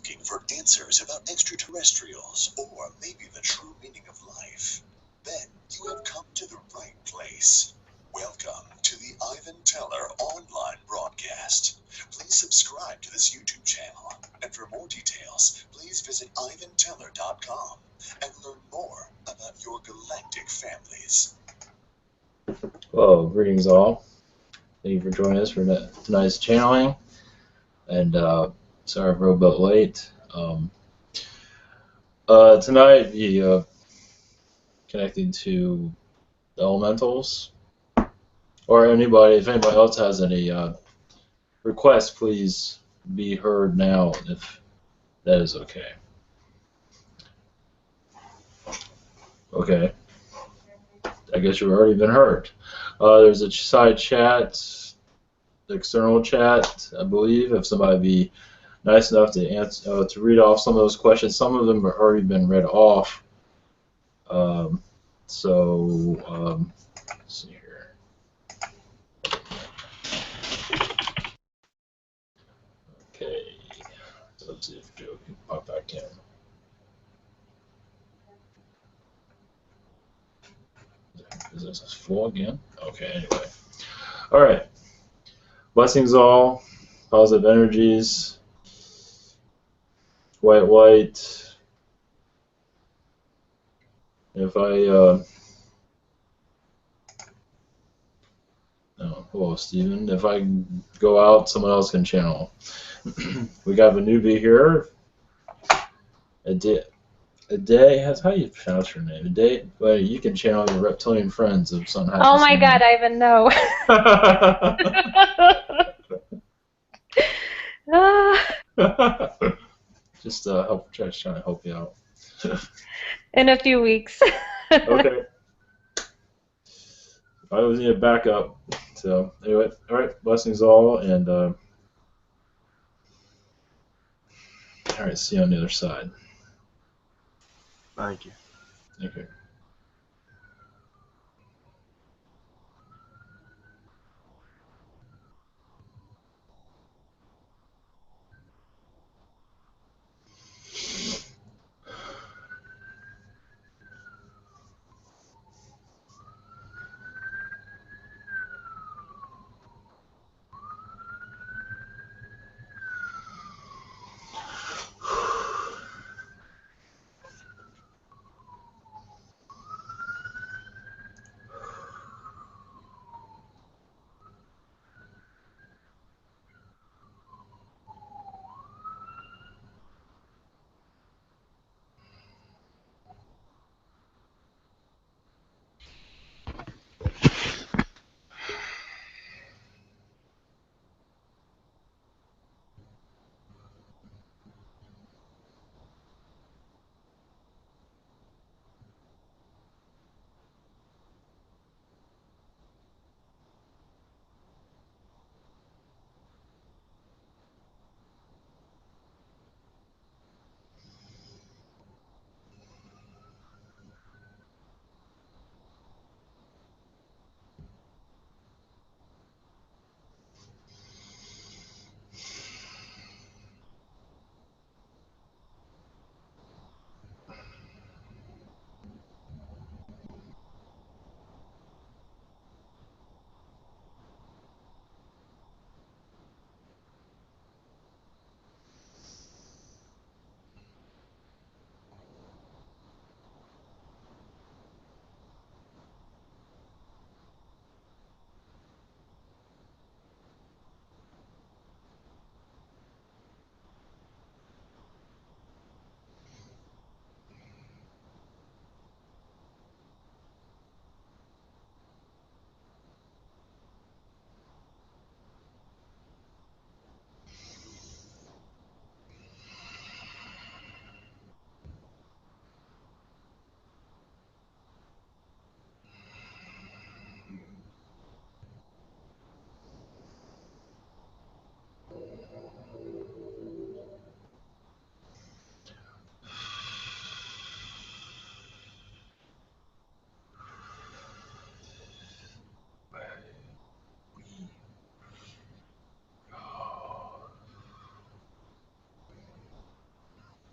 looking for answers about extraterrestrials or maybe the true meaning of life, then you have come to the right place. Welcome to the Ivan Teller online broadcast. Please subscribe to this YouTube channel, and for more details, please visit ivanteller.com and learn more about your galactic families. Hello, greetings all. Thank you for joining us for tonight's channeling. And sorry for a bit late. Tonight, connecting to the elementals, or anybody, if anybody else has any requests, please be heard now if that is okay. Okay. I guess you've already been heard. There's a side chat, the external chat, I believe, if somebody be nice enough to answer, to read off some of those questions. Some of them have already been read off. Let's see here. Okay. So let's see if Joe can pop back in. Is this full again? Okay, anyway. All right. Blessings all. Positive energies. White. If I, hello, Stephen. If I go out, someone else can channel. We got a newbie here. A day has, how do you pronounce your name? A day. Well, you can channel your reptilian friends if something happens. Oh my God, Ivan, no. Just trying to help you out. In a few weeks. Okay. I always need a backup. So anyway, all right. Blessings all, and all right. See you on the other side. Thank you. Okay.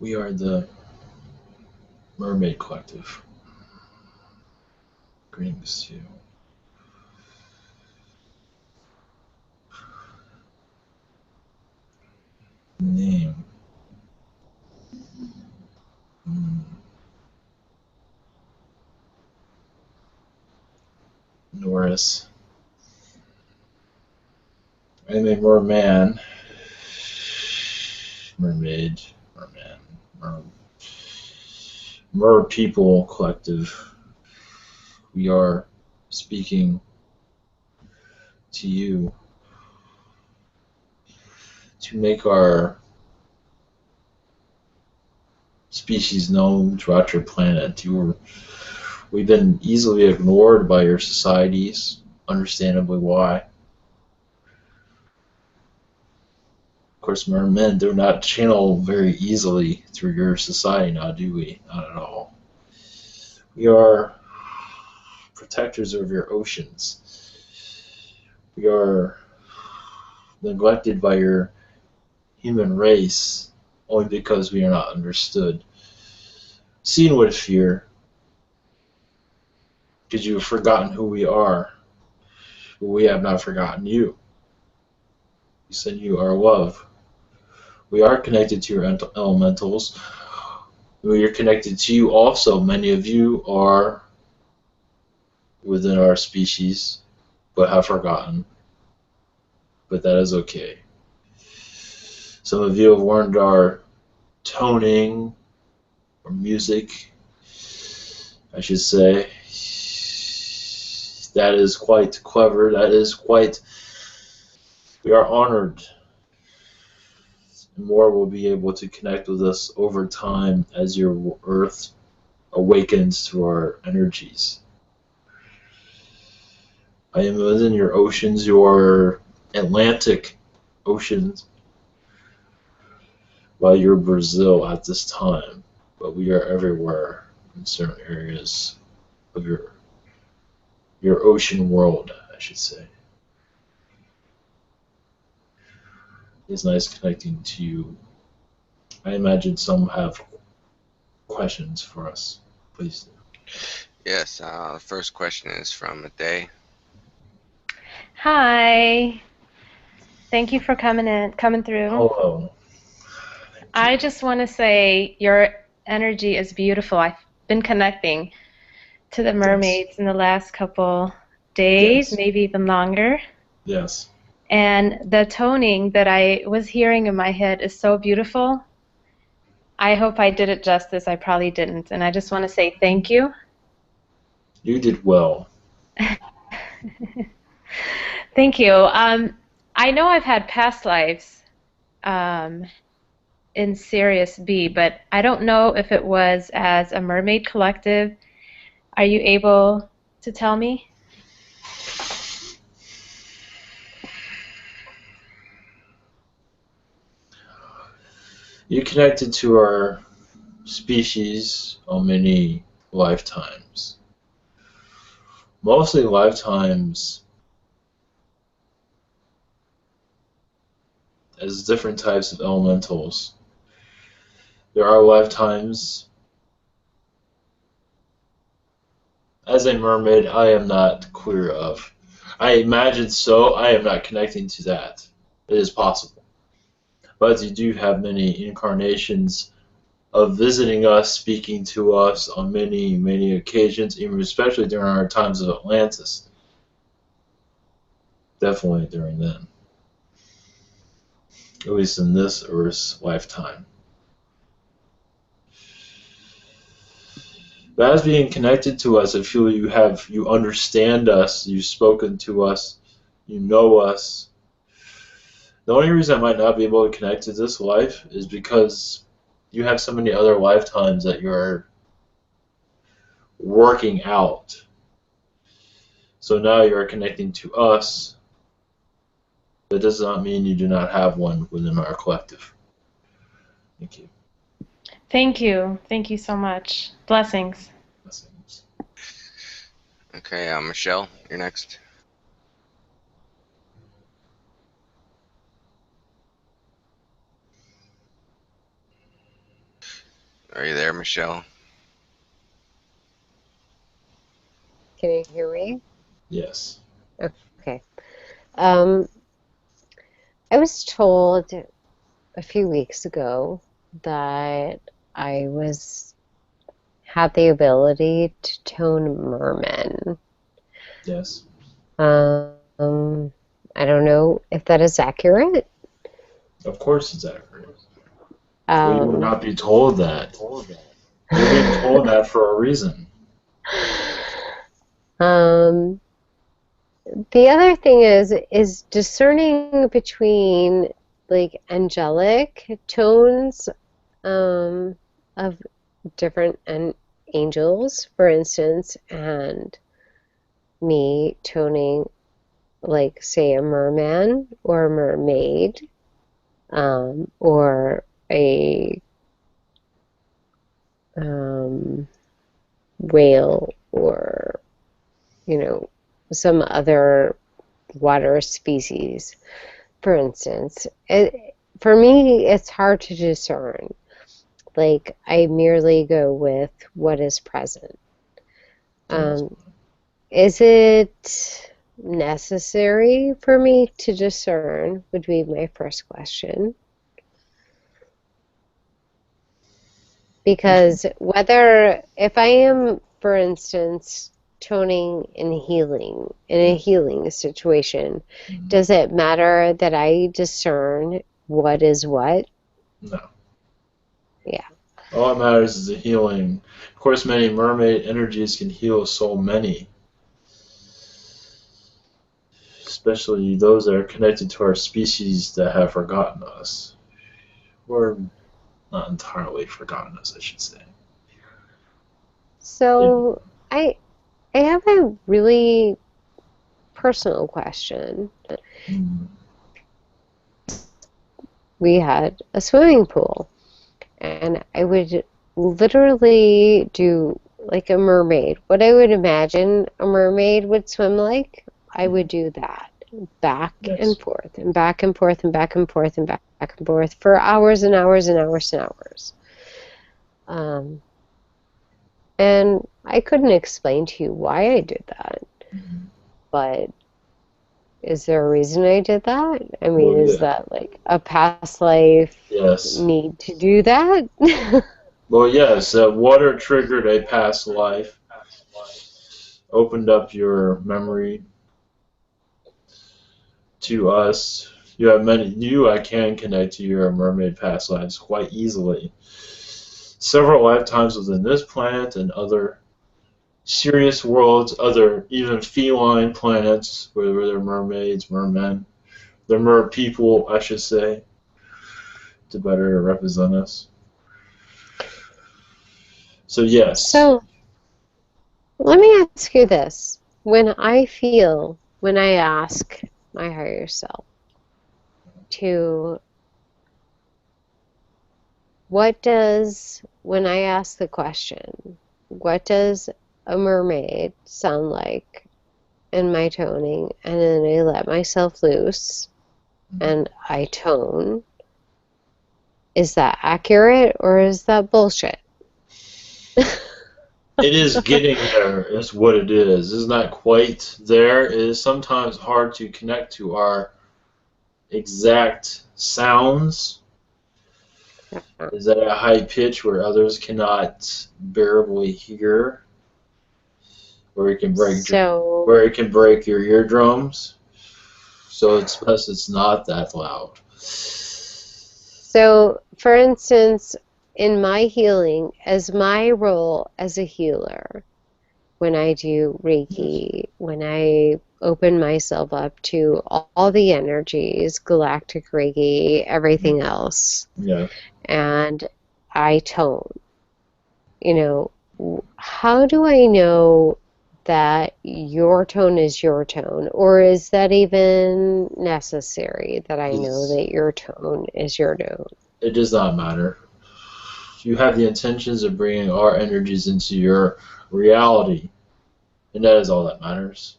We are the Mermaid Collective. Greetings to you. Name. Norris. I'm a merman. Mermaid. Merman. Merpeople Collective. We are speaking to you to make our species known throughout your planet. We've been easily ignored by your societies, understandably why. Of course, mermen do not channel very easily through your society now, do we? Not at all. We are protectors of your oceans. We are neglected by your human race only because we are not understood. Seen with fear, because you have forgotten who we are, but we have not forgotten you. We send you our love. We are connected to your elementals. We are connected to you also. Many of you are within our species, but have forgotten. But that is okay. Some of you have learned our toning, or music, I should say. That is quite clever. We are honored. More will be able to connect with us over time as your Earth awakens to our energies. I am within your oceans, your Atlantic oceans, while you're Brazil at this time, but we are everywhere in certain areas of your ocean world, I should say. It's nice connecting to you. I imagine some have questions for us. Please do. Yes, the first question is from Day. Hi. Thank you for coming through. Hello. I just want to say your energy is beautiful. I've been connecting to the mermaids in the last couple days, Yes. maybe even longer. Yes. And the toning that I was hearing in my head is so beautiful. I hope I did it justice. I probably didn't. And I just want to say thank you. You did well. Thank you. I know I've had past lives in Sirius B, but I don't know if it was as a mermaid collective. Are you able to tell me? You connected to our species on many lifetimes. Mostly lifetimes as different types of elementals. There are lifetimes as a mermaid I am not clear of. I imagine so. I am not connecting to that. It is possible. But you do have many incarnations of visiting us, speaking to us on many, many occasions, even especially during our times of Atlantis. Definitely during then. At least in this Earth's lifetime. But as being connected to us, I feel you understand us, you've spoken to us, you know us. The only reason I might not be able to connect to this life is because you have so many other lifetimes that you're working out. So now you're connecting to us. That does not mean you do not have one within our collective. Thank you. Thank you. Thank you so much. Blessings. Blessings. Okay, Michelle, you're next. Are you there, Michelle? Can you hear me? Yes. Okay. Um, I was told a few weeks ago that I had the ability to tone mermen. Yes. I don't know if that is accurate. Of course it's accurate. Well, you would Um, not be told that. You're being told that for a reason. um, the other thing is discerning between like angelic tones of different angels, for instance, and me toning like say a merman or a mermaid, or a um, whale, or some other water species, for instance. For me, it's hard to discern. Like, I merely go with what is present. Yes. Um, is it necessary for me to discern, would be my first question. Because if I am, for instance, toning and healing in a healing situation, does it matter that I discern what is what? No. Yeah. All that matters is the healing. Of course, many mermaid energies can heal so many, especially those that are connected to our species that have forgotten us. Or not entirely forgotten us, I should say. So I have a really personal question. Mm. We had a swimming pool, and I would literally do like a mermaid. What I would imagine a mermaid would swim like, I would do that back and Yes. forth and back and forth and back and forth and back and forth for hours and hours and hours and hours. And I couldn't explain to you why I did that, Mm-hmm. but is there a reason I did that? I mean, Well, is yeah. that like a past life Yes. need to do that? Well, yes. Water triggered a past life, opened up your memory to us. I can connect to your mermaid past lives quite easily. Several lifetimes within this planet and other serious worlds, other even feline planets where there are mermaids, mermen, the merpeople, I should say, to better represent us. So yes. So let me ask you this. When I ask my higher self to, when I ask the question, what does a mermaid sound like in my toning? And then I let myself loose and I tone. Is that accurate or is that bullshit? It is getting there, is what it is. It's not quite there. It is sometimes hard to connect to our exact sounds. Is at a high pitch where others cannot bearably hear, where it can break your eardrums. So it's best it's not that loud. So, for instance, in my healing, as my role as a healer, when I do Reiki, when I open myself up to all the energies, galactic Reiki, everything else, Yeah. and I tone, how do I know that your tone is your tone? Or is that even necessary that I know that your tone is your tone? It does not matter. You have the intentions of bringing our energies into your reality, and that is all that matters.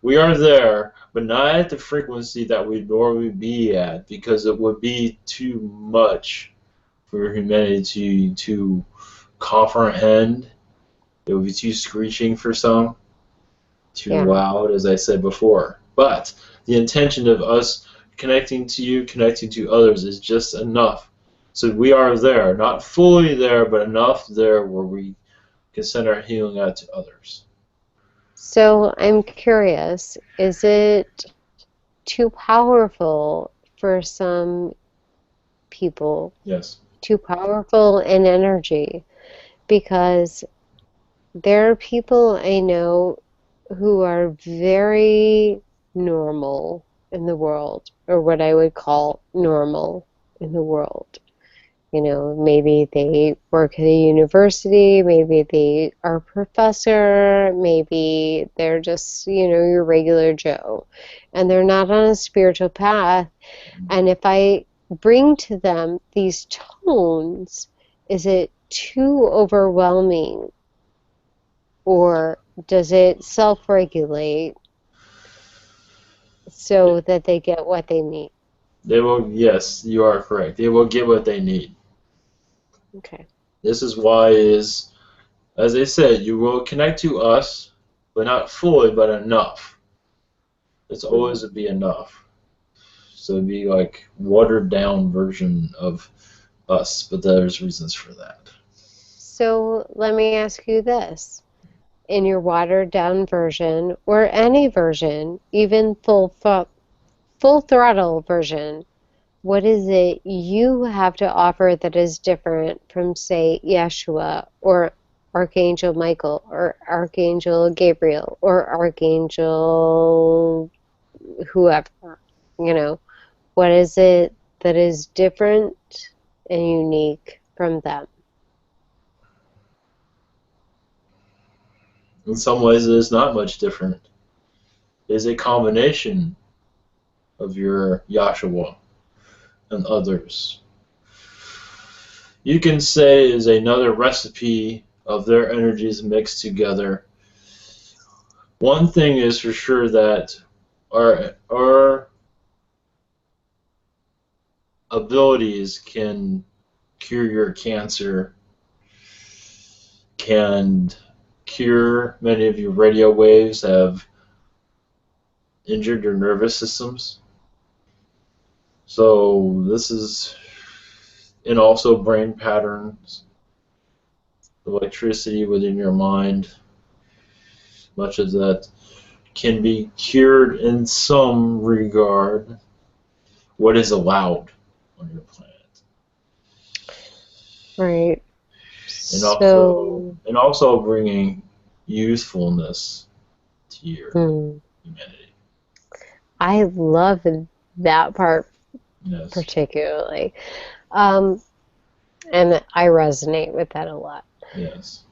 We are there, but not at the frequency that we'd normally be at, because it would be too much for humanity to comprehend. It would be too screeching for some, too Yeah. loud, as I said before. But the intention of us connecting to you, connecting to others, is just enough. So we are there, not fully there, but enough there where we can send our healing out to others. So I'm curious, is it too powerful for some people? Yes. Too powerful in energy? Because there are people I know who are very normal in the world, or what I would call normal in the world. You know, maybe they work at a university, maybe they are a professor, maybe they're just, your regular Joe. And they're not on a spiritual path. And if I bring to them these tones, is it too overwhelming? Or does it self-regulate so that they get what they need? They will, yes, you are correct. They will get what they need. Okay. This is why as I said, you will connect to us, but not fully, but enough. It's always to be enough. So it'd be like watered down version of us, but there's reasons for that. So let me ask you this. In your watered down version, or any version, even full throttle version, what is it you have to offer that is different from, say, Yeshua or Archangel Michael or Archangel Gabriel or Archangel whoever? What is it that is different and unique from them? In some ways, it is not much different. It is a combination of your Yahshua and others. You can say it is another recipe of their energies mixed together. One thing is for sure that our abilities can cure your cancer, can cure many of your radio waves have injured your nervous systems. So this is, and also brain patterns, electricity within your mind, much of that can be cured in some regard. What is allowed on your planet. Right. And also bringing usefulness to your humanity. I love that part Yes. particularly. And I resonate with that a lot. Yes.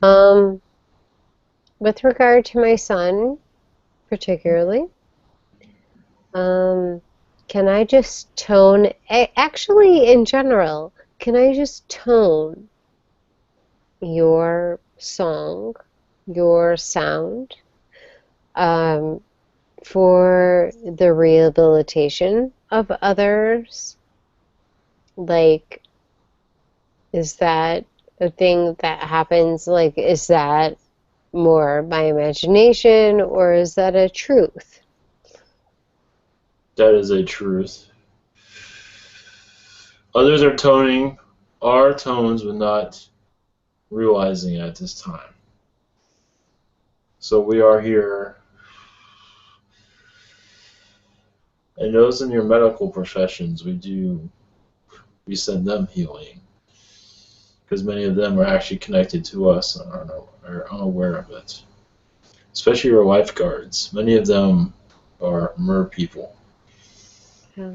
With regard to my son, particularly, can I just tone, actually in general, can I just tone your song, your sound, for the rehabilitation of others? Like, is that a thing that happens? Like, is that more my imagination, or is that a truth? That is a truth. Others are toning our tones but not realizing it at this time. So we are here. And those in your medical professions, we send them healing. Because many of them are actually connected to us and are unaware of it. Especially your lifeguards. Many of them are Merpeople. Yeah.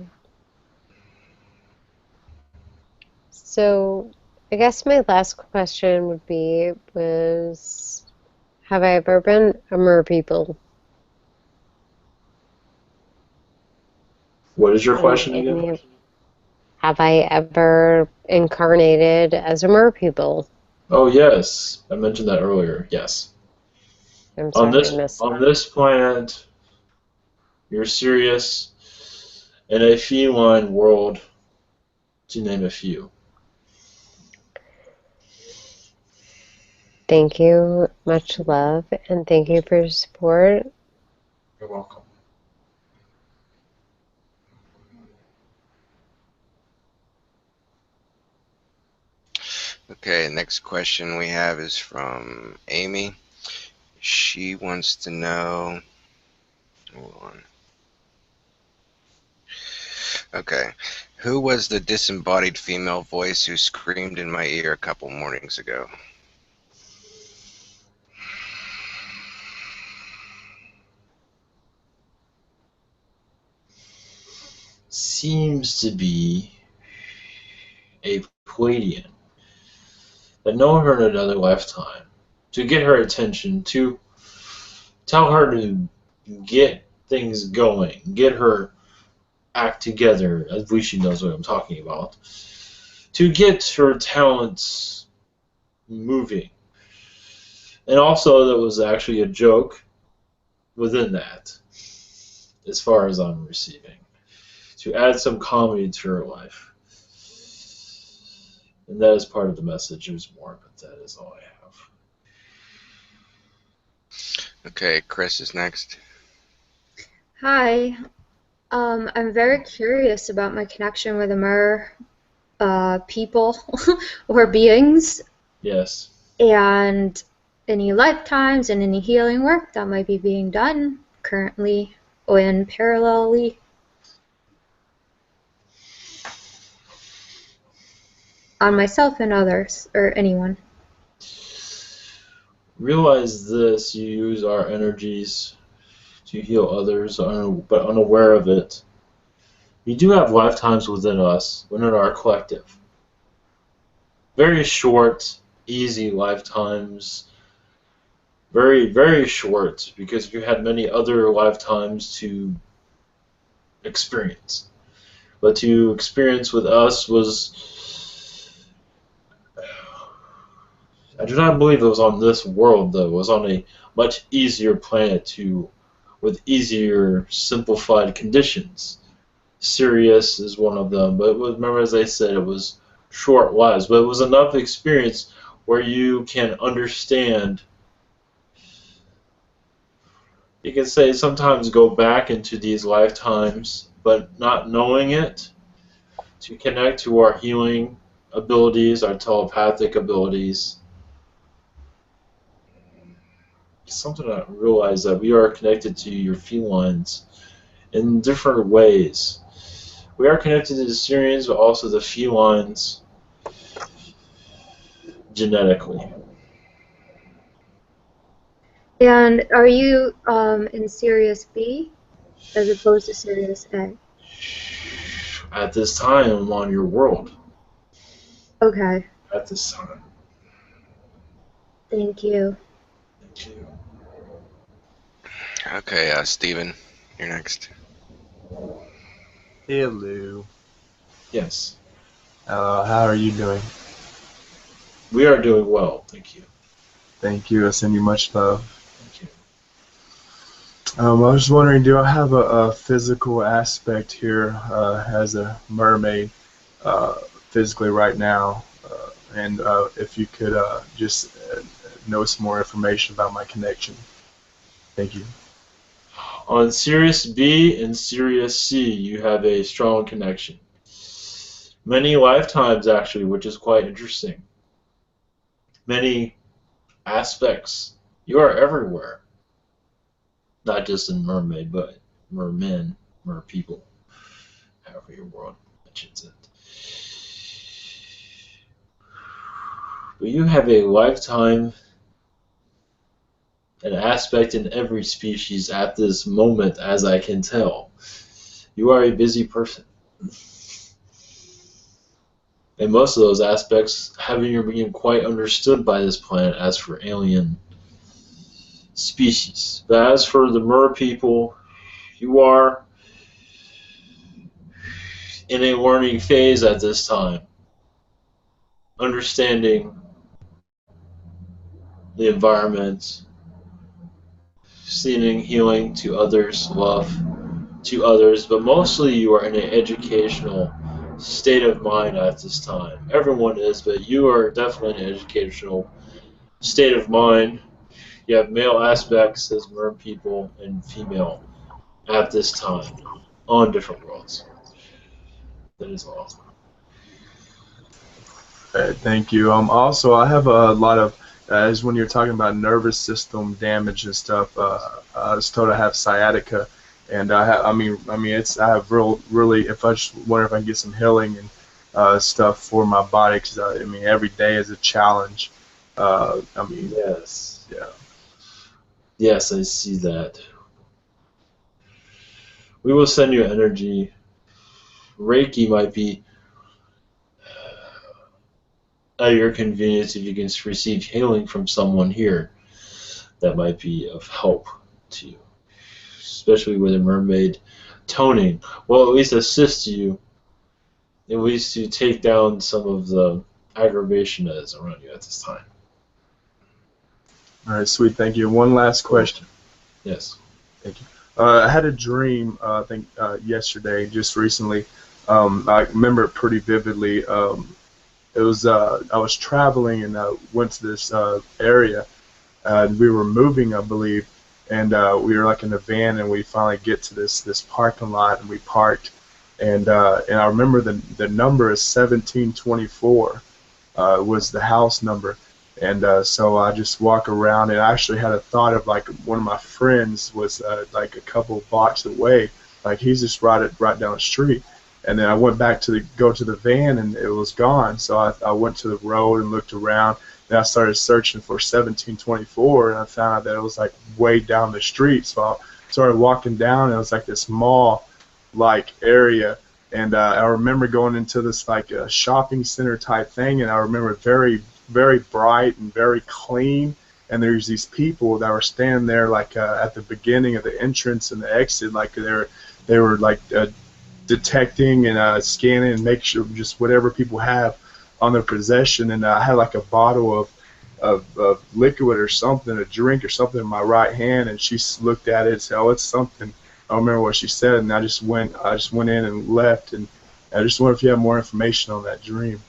So I guess my last question would be, have I ever been a Merpeople? What is your question again? Have I ever incarnated as a Merpeople? Oh, yes. I mentioned that earlier. Yes. I'm sorry, I missed On that. this planet, you're serious in a feline world, to name a few. Thank you. Much love. And thank you for your support. You're welcome. Okay, next question we have is from Amy. She wants to know. Hold on. Okay. Who was the disembodied female voice who screamed in my ear a couple mornings ago? Seems to be a Pleiadian. But know her in another lifetime. To get her attention, to tell her to get things going, get her act together, at least she knows what I'm talking about, to get her talents moving. And also, that was actually a joke within that, as far as I'm receiving, to add some comedy to her life. And that is part of the message. There's more, but that is all I have. Okay, Chris is next. Hi. I'm very curious about my connection with the people or beings, Yes. and any lifetimes and any healing work that might be being done currently or in parallelly. On myself and others, or anyone. Realize this, you use our energies to heal others, but unaware of it. We do have lifetimes within us, within our collective. Very short, easy lifetimes. Very, very short, because you had many other lifetimes to experience. But to experience with us was... I do not believe it was on this world, though. It was on a much easier planet with easier, simplified conditions. Sirius is one of them, but remember, as I said, it was short lives, but it was enough experience where you can understand. You can say sometimes go back into these lifetimes, but not knowing it, to connect to our healing abilities, our telepathic abilities. Something I realize that we are connected to your felines in different ways. We are connected to the Syrians, but also the felines genetically. And are you in Sirius B as opposed to Sirius A? At this time, I'm on your world. Okay, At this time. thank you. Thank you. Okay, Steven, you're next. Hello. Yes. How are you doing? We are doing well, thank you. Thank you. I send you much love. Thank you. I was wondering, do I have a physical aspect here as a mermaid physically right now? And if you could just know some more information about my connection. Thank you. On Sirius B and Sirius C, you have a strong connection. Many lifetimes, actually, which is quite interesting. Many aspects. You are everywhere. Not just in Mermaid, but Mermen, Merpeople, however your world mentions it. But you have a lifetime, an aspect in every species at this moment, as I can tell. You are a busy person. And most of those aspects haven't even been quite understood by this planet as for alien species. But as for the Merpeople, you are in a learning phase at this time. Understanding the environment, seeing healing to others, love to others, but mostly you are in an educational state of mind at this time. Everyone is, but you are definitely in an educational state of mind. You have male aspects as Merpeople and female at this time on different worlds. That is all. Thank you. Also, I have a lot of, as when you're talking about nervous system damage and stuff, I was told I have sciatica, and I have really, if I just wonder if I can get some healing and stuff for my body, because every day is a challenge. Yes. Yeah. Yes, I see that. We will send you energy. Reiki might be at your convenience if you can receive healing from someone here. That might be of help to you, especially with a mermaid toning. Well, at least assist you, at least to take down some of the aggravation that is around you at this time. All right, sweet. Thank you. One last question. Yes. Thank you. I had a dream, I think yesterday, just recently. I remember it pretty vividly. It was I was traveling and went to this area, and we were moving, I believe, and we were like in a van, and we finally get to this parking lot, and we parked, and I remember the number is 1724 was the house number. And so I just walk around, and I actually had a thought of like one of my friends was like a couple blocks away, like he's just right down the street. And then I went back to go to the van, and it was gone. So I went to the road and looked around, and I started searching for 1724, and I found out that it was like way down the street. So I started walking down, and it was like this mall-like area. And I remember going into this like a shopping center type thing, and I remember very, very bright and very clean. And there's these people that were standing there like at the beginning of the entrance and the exit, like they were like detecting and scanning and make sure just whatever people have on their possession. And I had like a bottle of liquid or something, a drink or something in my right hand, and she looked at it and said, "Oh, it's something." I don't remember what she said, and I just went in and left. And I just wonder if you have more information on that dream.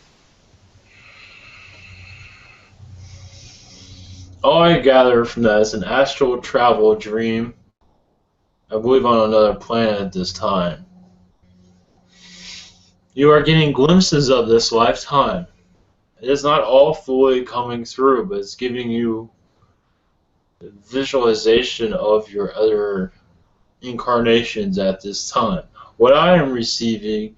All I gather from that is an astral travel dream, I believe on another planet at this time. You are getting glimpses of this lifetime. It is not all fully coming through, but it's giving you visualization of your other incarnations at this time. What I am receiving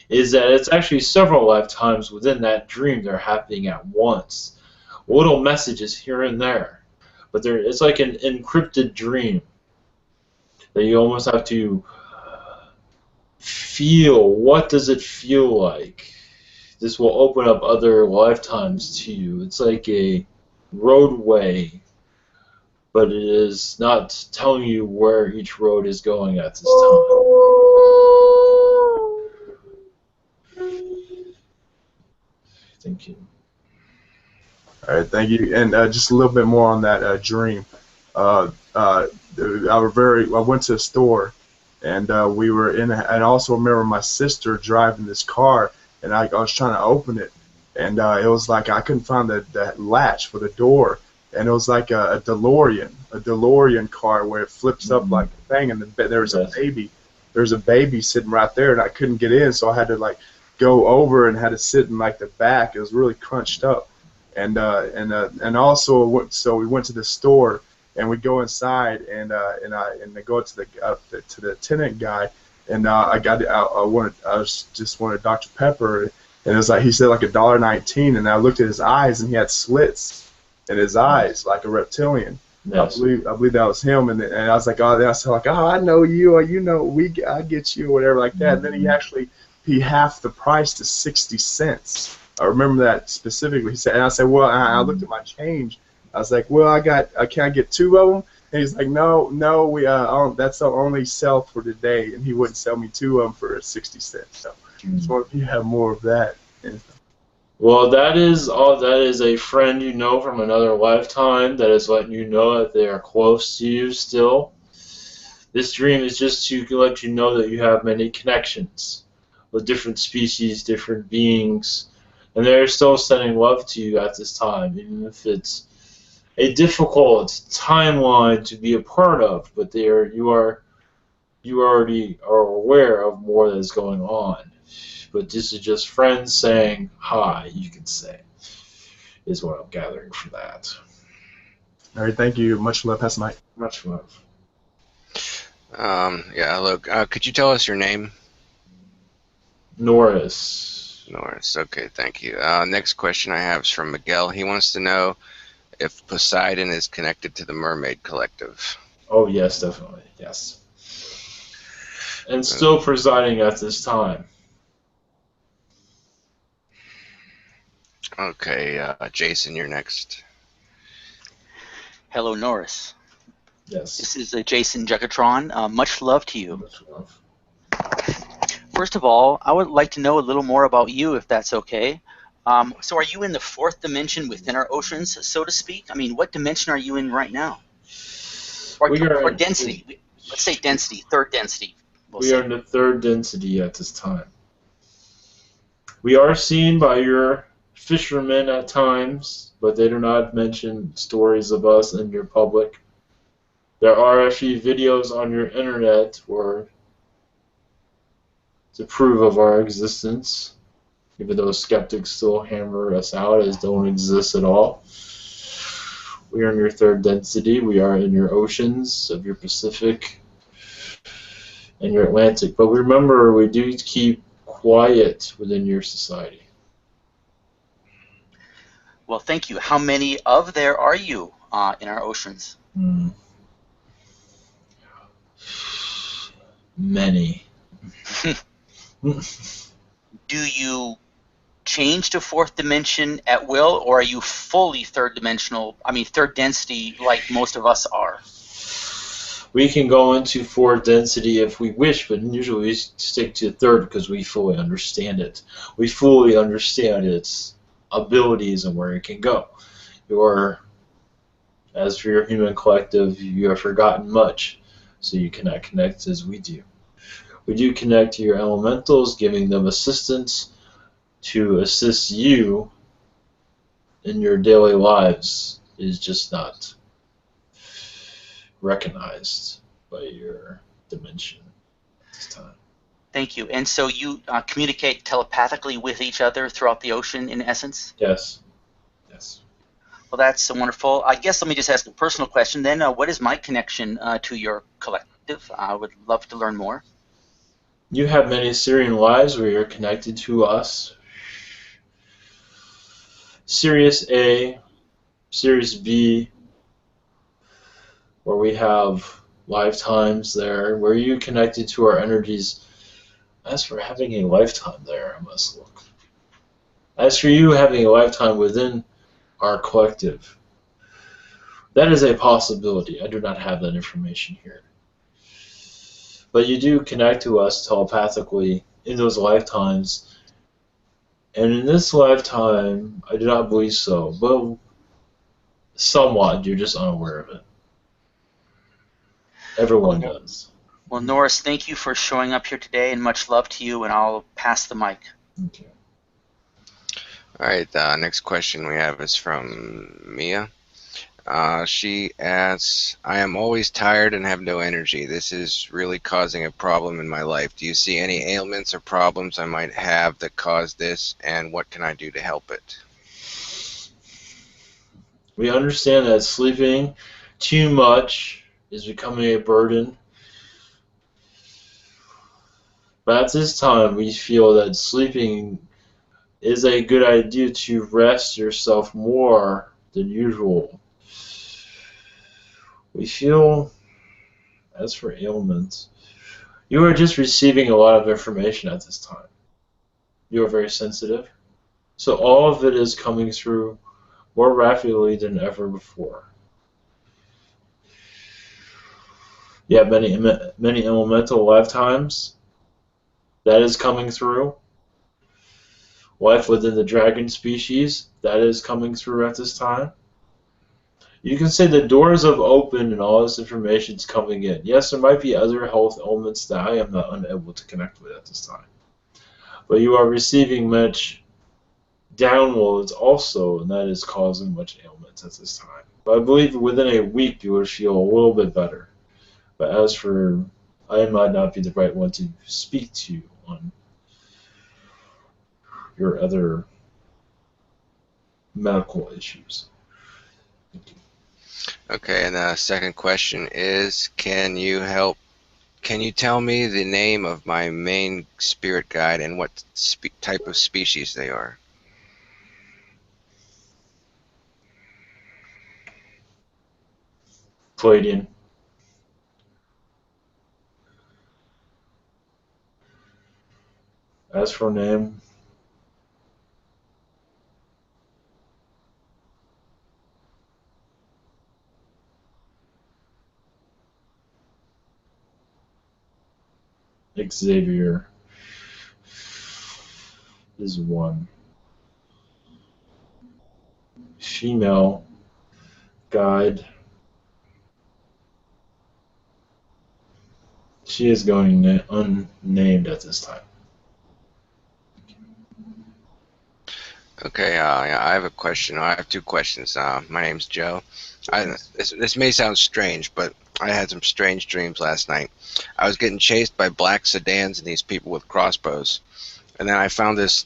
is that it's actually several lifetimes within that dream that are happening at once. Little messages here and there, but it's like an encrypted dream that you almost have to feel. What does it feel like? This will open up other lifetimes to you. It's like a roadway, but it is not telling you where each road is going at this time. Thank you. All right, thank you. And just a little bit more on that dream. I went to a store, and we were in. And I also remember my sister driving this car, and I was trying to open it, and it was like I couldn't find the latch for the door, and it was like a DeLorean car where it flips up like a thing, and there was a baby sitting right there, and I couldn't get in, so I had to like go over and had to sit in like the back. It was really crunched up. And also, so we went to the store, and we go inside, and I go to the tenant guy, and I just wanted Dr. Pepper, and it was like he said like $1.19, and I looked at his eyes, and he had slits in his eyes like a reptilian. Yes. I believe that was him, and I was like, I said like, oh, I know you, or I get you, or whatever like that. And then he halved the price to 60 cents. I remember that specifically. He said, and I said, well, I looked at my change. I was like, well, can I get two of them? And he's like, no, that's the only sell for today, and he wouldn't sell me two of them for 60 cents. So, just wonder if you have more of that. Well, that is a friend you know from another lifetime that is letting you know that they are close to you still. This dream is just to let you know that you have many connections with different species, different beings, and they're still sending love to you at this time, even if it's a difficult timeline to be a part of, but you already are aware of more that's going on. But this is just friends saying hi, you can say, is what I'm gathering from that. All right, thank you. Much love. Pass the mic. Much love. Yeah, hello. Could you tell us your name? Norris. Norris. Okay, thank you. Next question I have is from Miguel. He wants to know if Poseidon is connected to the Mermaid Collective. Oh, yes, definitely. Yes. And still presiding at this time. Okay, Jason, you're next. Hello, Norris. Yes. This is Jason Jugatron. Much love to you. Much love. First of all, I would like to know a little more about you, if that's okay. So are you in the fourth dimension within our oceans, so to speak? I mean, what dimension are you in right now? Or density. Let's say density, third density. We are in the third density at this time. We are seen by your fishermen at times, but they do not mention stories of us in your public. There are a few videos on your internet to prove of our existence, even though skeptics still hammer us out as don't exist at all. We are in your third density. We are in your oceans of your Pacific and your Atlantic. But remember, we do keep quiet within your society. Well, thank you. How many of there are you in our oceans? Many. Do you change to fourth dimension at will, or are you fully third density like most of us are? We can go into fourth density if we wish, but usually we stick to third because we fully understand it. We fully understand its abilities and where it can go. As for your human collective, you have forgotten much, so you cannot connect as we do. We do connect to your elementals, giving them assistance to assist you in your daily lives. It is just not recognized by your dimension at this time. Thank you. And so you communicate telepathically with each other throughout the ocean, in essence? Yes. Yes. Well, that's wonderful. I guess let me just ask a personal question then. What is my connection to your collective? I would love to learn more. You have many Syrian lives where you're connected to us. Sirius A, Sirius B, where we have lifetimes there, where you connected to our energies. As for having a lifetime there, I must look. As for you having a lifetime within our collective, that is a possibility. I do not have that information here. But you do connect to us telepathically in those lifetimes. And in this lifetime, I do not believe so. But somewhat, you're just unaware of it. Everyone does. Well, Norris, thank you for showing up here today, and much love to you, and I'll pass the mic. Okay. All right, next question we have is from Mia. She asks, I am always tired and have no energy. This is really causing a problem in my life. Do you see any ailments or problems I might have that cause this, and what can I do to help it? We understand that sleeping too much is becoming a burden. But at this time, we feel that sleeping is a good idea to rest yourself more than usual. We feel, as for ailments, you are just receiving a lot of information at this time. You are very sensitive. So all of it is coming through more rapidly than ever before. You have many elemental lifetimes. That is coming through. Life within the dragon species, that is coming through at this time. You can say the doors have opened and all this information is coming in. Yes, there might be other health elements that I am not unable to connect with at this time. But you are receiving much downloads also, and that is causing much ailments at this time. But I believe within a week you will feel a little bit better. But as for, I might not be the right one to speak to you on your other medical issues. Thank you. Okay, and the second question is, can you tell me the name of my main spirit guide and what type of species they are? Palladian. As for name, Xavier is one. Female guide. She is going unnamed at this time. Okay, yeah, I have a question. I have two questions. My name's Joe. This may sound strange, but I had some strange dreams last night. I was getting chased by black sedans and these people with crossbows. And then I found this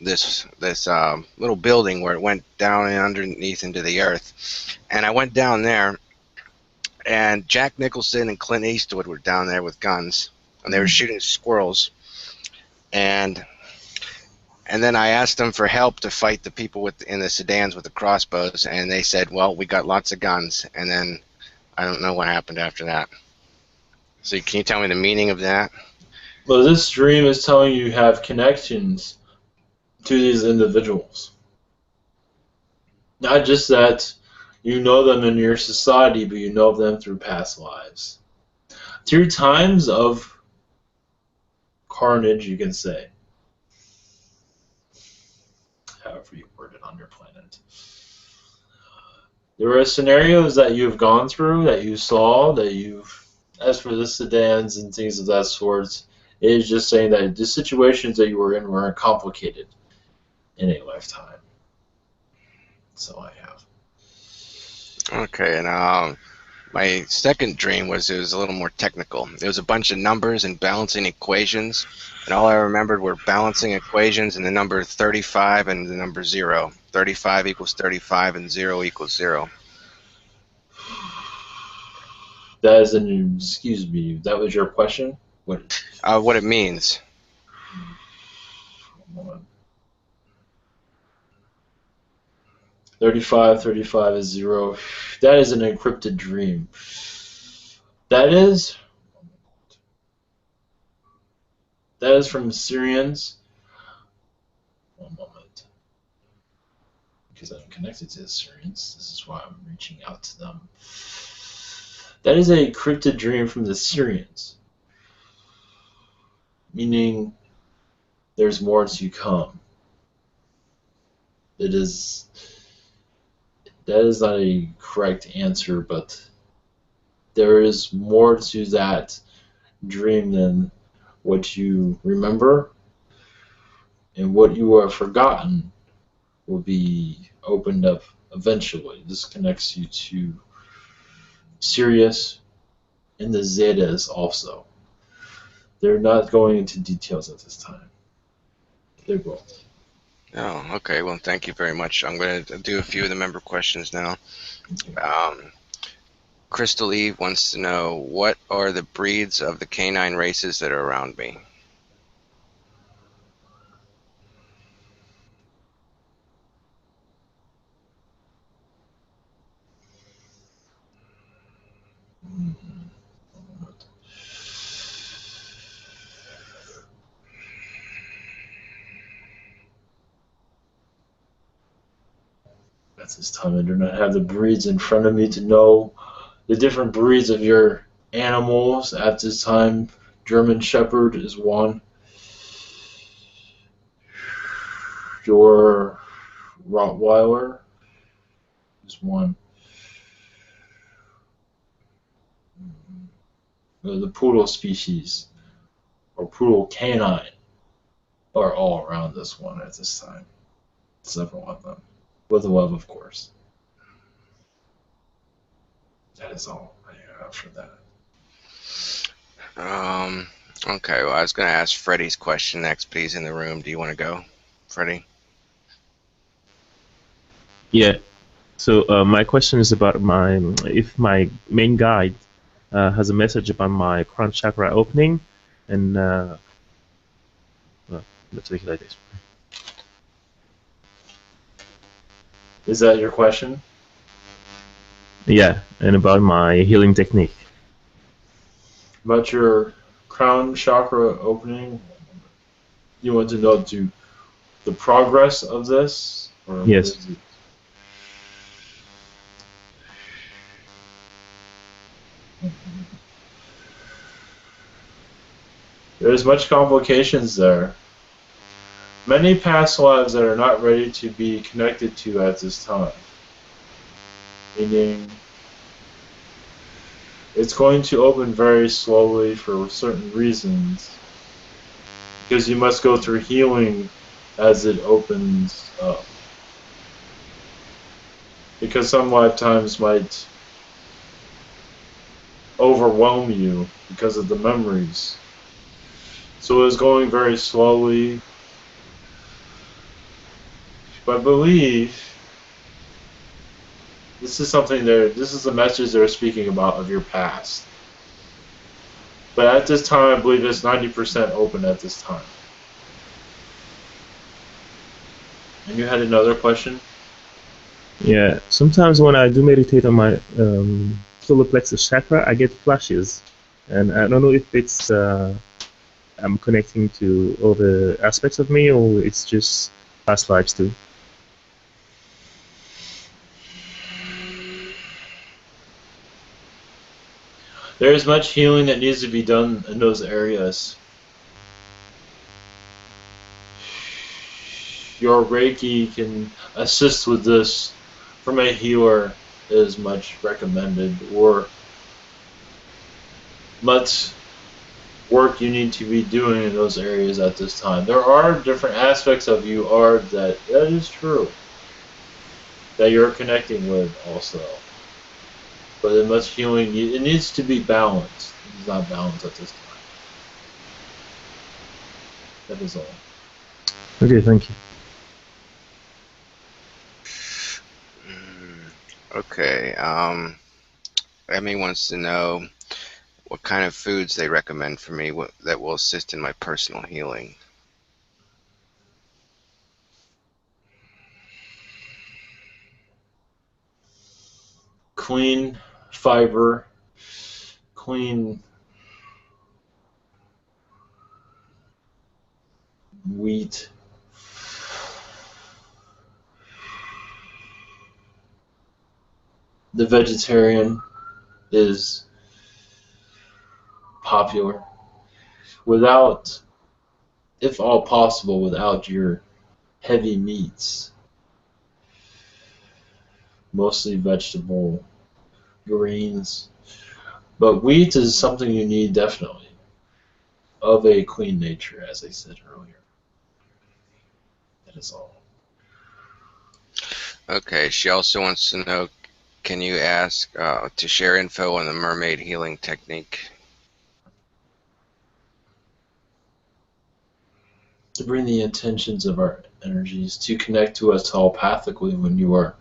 little building where it went down and underneath into the earth. And I went down there, and Jack Nicholson and Clint Eastwood were down there with guns, and they were shooting squirrels. And then I asked them for help to fight the people in the sedans with the crossbows, and they said, "Well, we got lots of guns." And then I don't know what happened after that. So can you tell me the meaning of that? Well, this dream is telling you have connections to these individuals. Not just that you know them in your society, but you know them through past lives. Through times of carnage, you can say. However you word it on your planet. There are scenarios that you've gone through, that you saw, as for the sedans and things of that sort, it is just saying that the situations that you were in were complicated in a lifetime. So I have. Okay, and my second dream it was a little more technical. It was a bunch of numbers and balancing equations, and all I remembered were balancing equations and the number 35 and the number 0. 35 equals 35 and 0 equals 0. That is an, excuse me, that was your question? What it means. 35 is 0. That is an encrypted dream. That is from Syrians. One moment. Because I'm connected to the Syrians. This is why I'm reaching out to them. That is a cryptid dream from the Syrians. Meaning there's more to come. That is not a correct answer, but there is more to that dream than what you remember, and what you have forgotten will be opened up eventually. This connects you to Sirius and the Zetas also. They're not going into details at this time. They will. Oh, okay. Well, thank you very much. I'm going to do a few of the member questions now. Crystal Eve wants to know, what are the breeds of the canine races that are around me? At this time, I do not have the breeds in front of me to know the different breeds of your animals. At this time, German Shepherd is one. Your Rottweiler is one. The Poodle species, or Poodle canine, are all around this one at this time. Several of them. With love, of course. That is all I have for that. Okay, well, I was going to ask Freddie's question next, but he's in the room. Do you want to go, Freddie? Yeah. So my question is about if my main guide has a message about my crown chakra opening, and well, let's make it like this. Is that your question? Yeah, and about my healing technique. About your crown chakra opening? You want to know the progress of this? Or Yes. what is it? There's much complications there. Many past lives that are not ready to be connected to at this time. Meaning, it's going to open very slowly for certain reasons. Because you must go through healing as it opens up. Because some lifetimes might overwhelm you because of the memories. So it's going very slowly. But I believe this is a message they're speaking about of your past. But at this time, I believe it's 90% open at this time. And you had another question? Yeah. Sometimes when I do meditate on my solar plexus chakra, I get flashes, and I don't know if it's I'm connecting to all the aspects of me, or it's just past lives too. There is much healing that needs to be done in those areas. Your Reiki can assist with this from a healer is much recommended, or much work you need to be doing in those areas at this time. There are different aspects of you that is true, that you're connecting with also. But in much healing, it needs to be balanced. It's not balanced at this time. That is all. Okay, thank you. Okay, Emmy wants to know what kind of foods they recommend for me that will assist in my personal healing. Clean fiber, clean wheat. The vegetarian is popular. Without, if all possible, without your heavy meats. Mostly vegetable, greens. But wheat is something you need definitely. Of a clean nature, as I said earlier. That is all. Okay, she also wants to know, can you ask to share info on the mermaid healing technique? To bring the intentions of our energies to connect to us telepathically when you are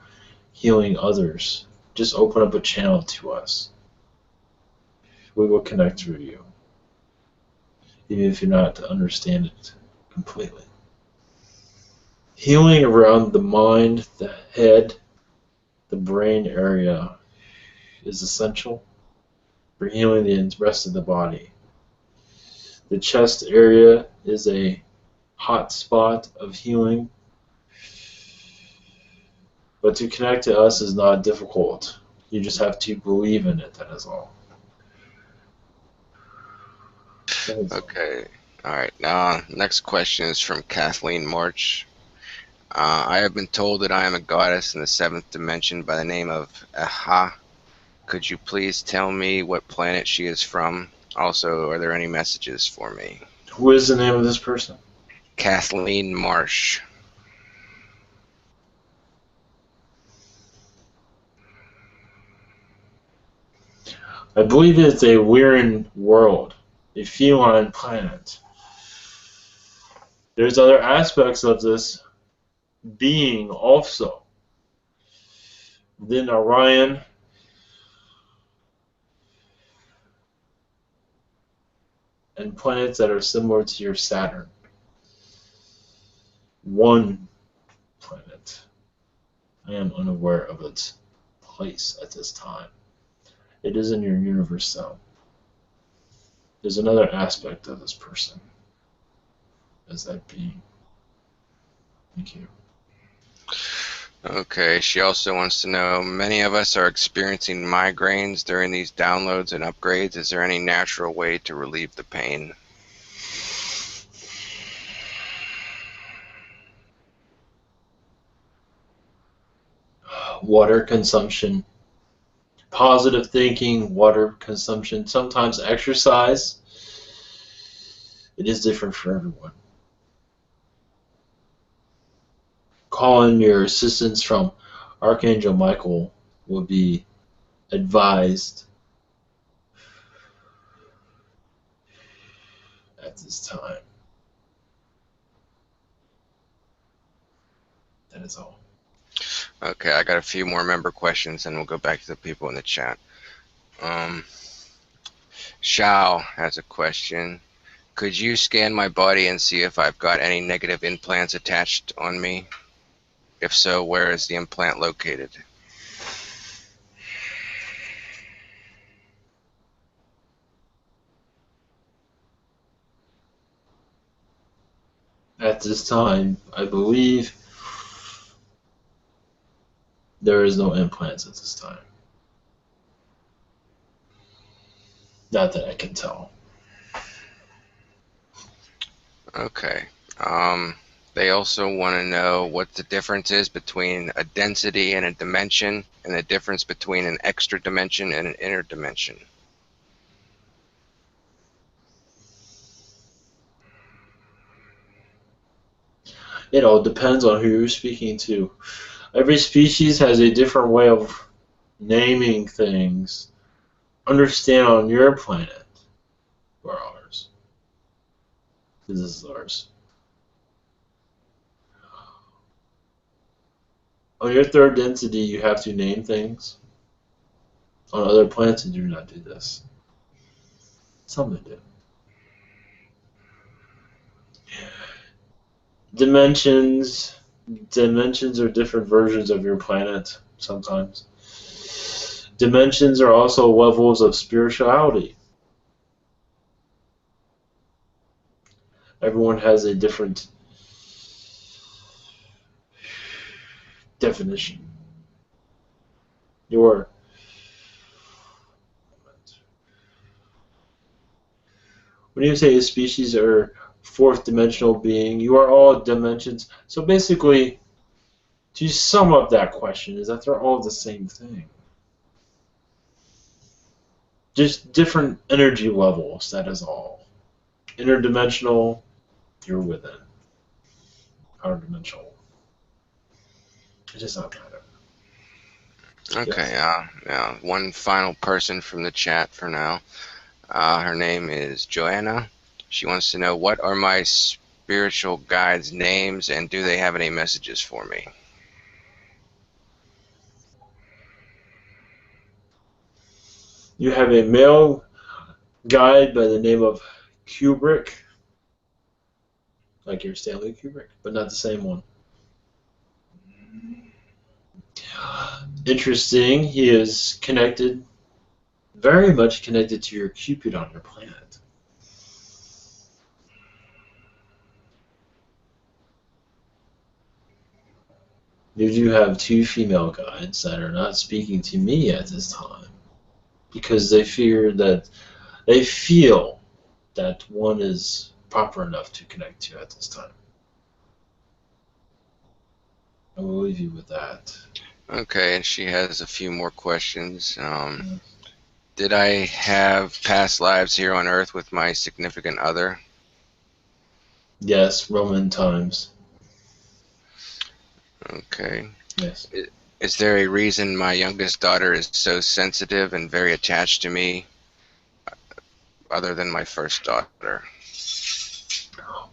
healing others. Just open up a channel to us. We will connect through you. Even if you're not to understand it completely. Healing around the mind, the head, the brain area is essential for healing the rest of the body. The chest area is a hot spot of healing, but to connect to us is not difficult. You just have to believe in it, that is all. Okay, alright, now next question is from Kathleen March. I have been told that I am a goddess in the 7th dimension by the name of Aha. Could you please tell me what planet she is from? Also, are there any messages for me? Who is the name of this person? Kathleen Marsh. I believe it's a Lyran world, a feline planet. There's other aspects of this being also. Then Orion, and planets that are similar to your Saturn. One planet. I am unaware of its place at this time. It is in your universe, though. There's another aspect of this person as that being. Thank you. Okay, she also wants to know, many of us are experiencing migraines during these downloads and upgrades. Is there any natural way to relieve the pain? Water consumption, positive thinking, water consumption, sometimes exercise. It is different for everyone. Call in your assistance from Archangel Michael will be advised at this time. That is all. Okay, I got a few more member questions, and we'll go back to the people in the chat. Shao has a question. Could you scan my body and see if I've got any negative implants attached on me? If so, where is the implant located? At this time, I believe there is no implants at this time. Not that I can tell. Okay. They also want to know what the difference is between a density and a dimension, and the difference between an extra dimension and an inner dimension. It all depends on who you're speaking to. Every species has a different way of naming things. Understand on your planet, or ours. This is ours. On your third density, you have to name things. On other planets, you do not do this. Some do. Dimensions are different versions of your planet sometimes. Dimensions are also levels of spirituality. Everyone has a different definition. When you say a species or fourth dimensional being, you are all dimensions. So basically, to sum up that question, is that they're all the same thing. Just different energy levels, that is all. Interdimensional, you're within. Outer dimensional. It does not matter. Okay, now one final person from the chat for now. Her name is Joanna. She wants to know, what are my spiritual guides' names, and do they have any messages for me? You have a male guide by the name of Kubrick, like your Stanley Kubrick, but not the same one. Interesting. He is connected, very much connected to your Cupid on your planet. You do have two female guides that are not speaking to me at this time because they feel that one is proper enough to connect to at this time. I will leave you with that. Okay, and she has a few more questions. Did I have past lives here on Earth with my significant other? Yes, Roman times. Okay. Yes. Is there a reason my youngest daughter is so sensitive and very attached to me, other than my first daughter?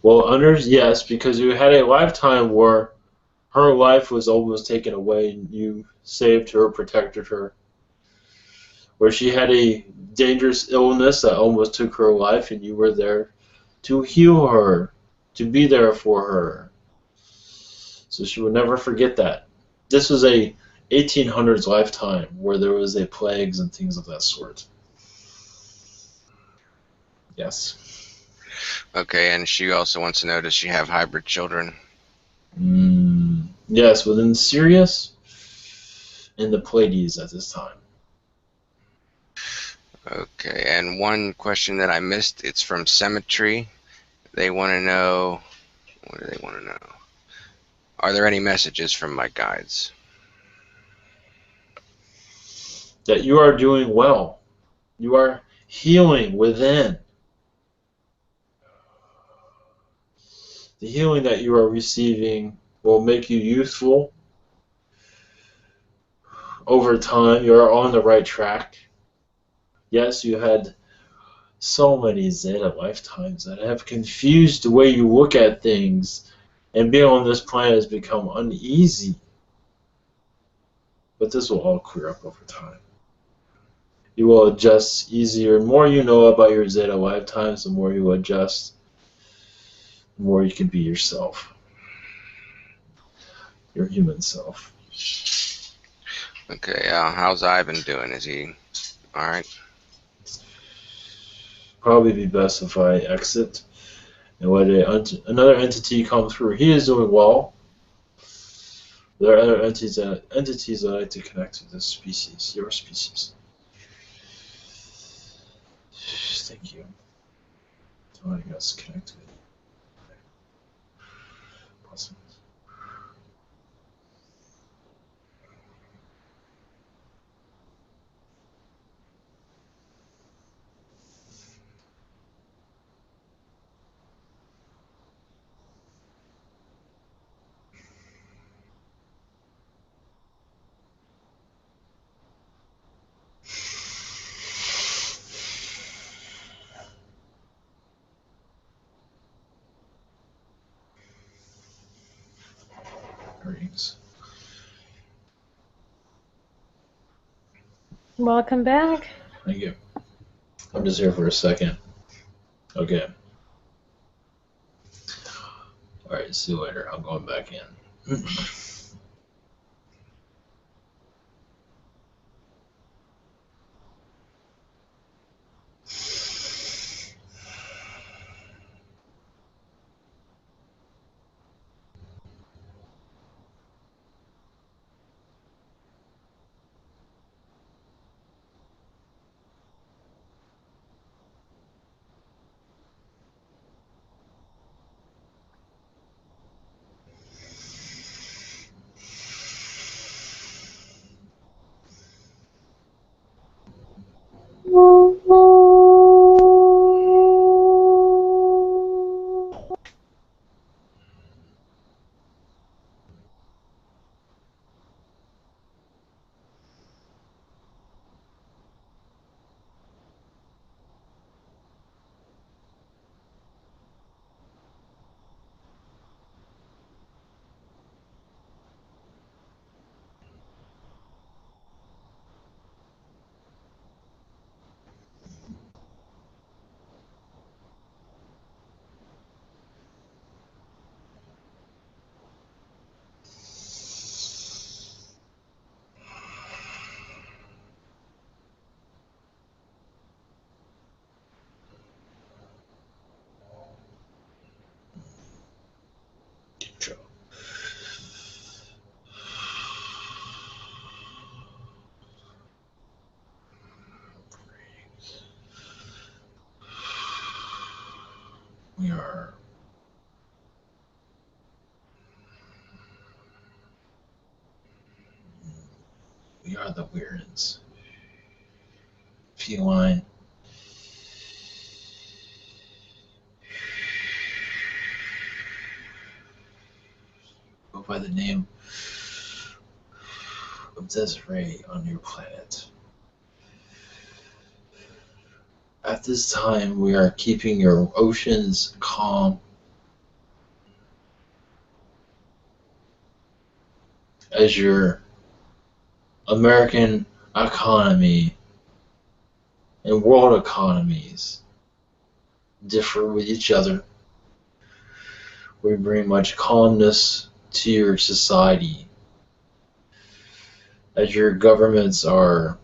Well, yes, because you had a lifetime where her life was almost taken away and you saved her, protected her. Where she had a dangerous illness that almost took her life and you were there to heal her, to be there for her. So she would never forget that. This was a 1800s lifetime where there was a plagues and things of that sort. Yes. Okay, and she also wants to know, does she have hybrid children? Yes, within Sirius and the Pleiades at this time. Okay, and one question that I missed, it's from Cemetery. They want to know, what do they want to know? Are there any messages from my guides? That you are doing well. You are healing within. The healing that you are receiving will make you youthful. Over time, you are on the right track. Yes, you had so many Zeta lifetimes that have confused the way you look at things, and being on this planet has become uneasy. But this will all clear up over time. You will adjust easier. The more you know about your Zeta lifetimes, the more you adjust, the more you can be yourself, your human self. Okay, how's Ivan doing? Is he alright? Probably be best if I exit and let another entity come through. He is doing well. There are other entities that like to connect to this species, your species. Thank you. So I guess connect with Awesome. Greetings. Welcome back. Thank you. I'm just here for a second. Okay. Alright, see you later. I'm going back in. Good job. We are the Weirds. Feline. Go by the name of Desiree on your planet. At this time, we are keeping your oceans calm as your American economy and world economies differ with each other. We bring much calmness to your society as your governments are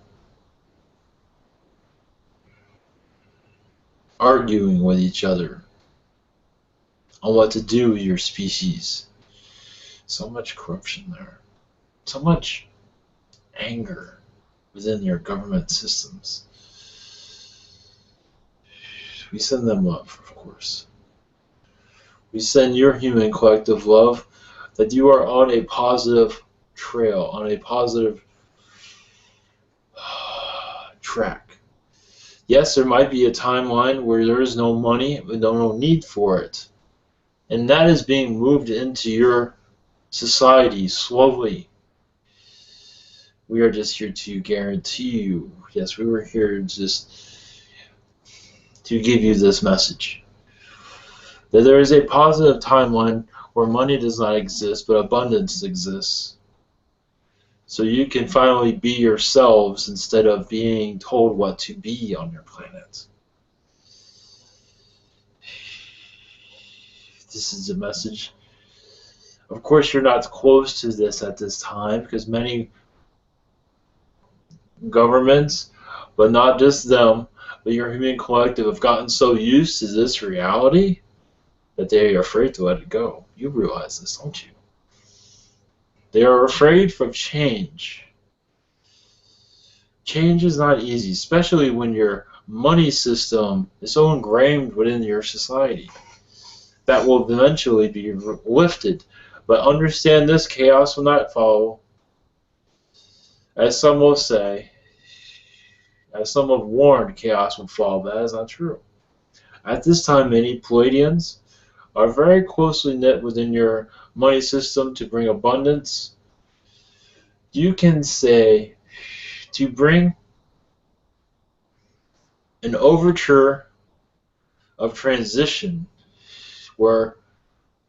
arguing with each other on what to do with your species. So much corruption there. So much anger within your government systems. We send them love, of course. We send your human collective love that you are on a positive trail, on a positive track. Yes, there might be a timeline where there is no money, but no need for it. And that is being moved into your society slowly. We are just here to guarantee you, yes, we were here just to give you this message, that there is a positive timeline where money does not exist, but abundance exists. So you can finally be yourselves instead of being told what to be on your planet. This is a message. Of course, you're not close to this at this time because many governments, but not just them, but your human collective have gotten so used to this reality that they are afraid to let it go. You realize this, don't you? They are afraid of change. Change is not easy, especially when your money system is so ingrained within your society. That will eventually be lifted. But understand this, chaos will not follow. As some will say, as some have warned, chaos will follow, but that is not true. At this time, many Palladians are very closely knit within your money system to bring abundance. You can say to bring an overture of transition where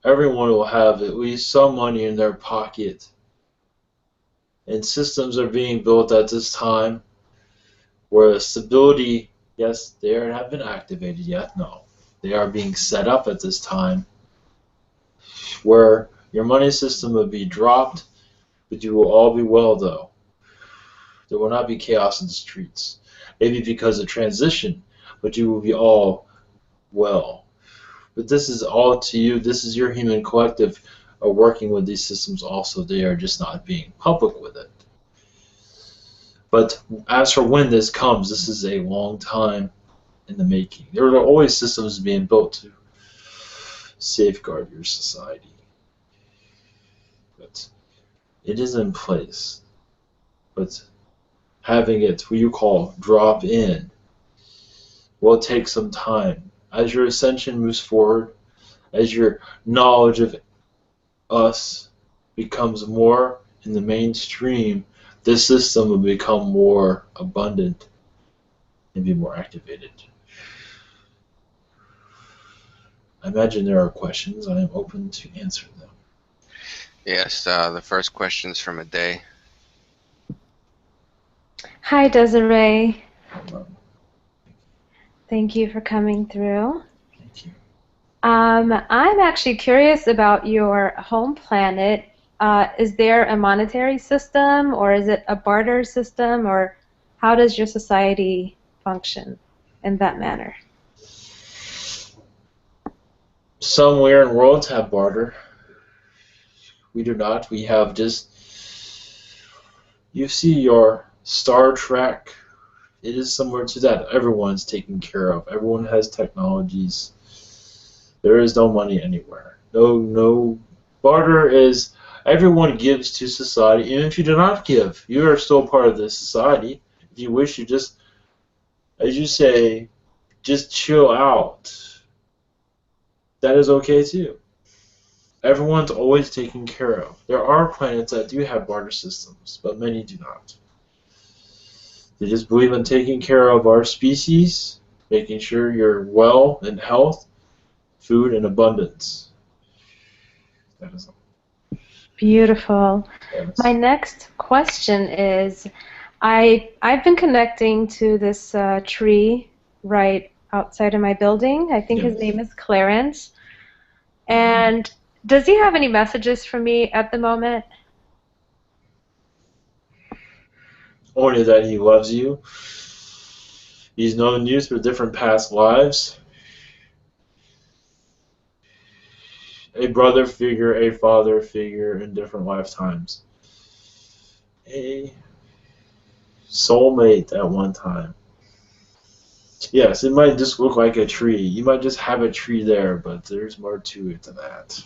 everyone will have at least some money in their pocket. And systems are being built at this time where stability, yes, they have been activated yet, no. They are being set up at this time where your money system will be dropped, but you will all be well though. There will not be chaos in the streets. Maybe because of transition, but you will be all well. But this is all to you. This is your human collective are working with these systems also. They are just not being public with it. But as for when this comes, this is a long time in the making. There are always systems being built to safeguard your society. But it is in place. But having it, what you call drop in, will take some time. As your ascension moves forward, as your knowledge of us becomes more in the mainstream, this system will become more abundant and be more activated. I imagine there are questions. I am open to answer them. Yes, the first question is from Ade. Hi, Desiree. Thank you for coming through. Thank you. I'm actually curious about your home planet. Is there a monetary system, or is it a barter system, or how does your society function in that manner? Some Lyran worlds have barter. We do not. We have just... You see your Star Trek. It is similar to that. Everyone's taken care of. Everyone has technologies. There is no money anywhere. No. Barter is... Everyone gives to society. Even if you do not give, you are still part of this society. If you wish, you just, as you say, just chill out. That is okay too. Everyone's always taken care of. There are planets that do have barter systems, but many do not. They just believe in taking care of our species, making sure you're well in health, food, and abundance. That is all. Beautiful. Yes. My next question is, I've been connecting to this tree right outside of my building. I think his Yes. name is Clarence. And does he have any messages for me at the moment? Only that he loves you. He's known you through different past lives. A brother figure, a father figure in different lifetimes. A soulmate at one time. Yes, it might just look like a tree. You might just have a tree there, but there's more to it than that.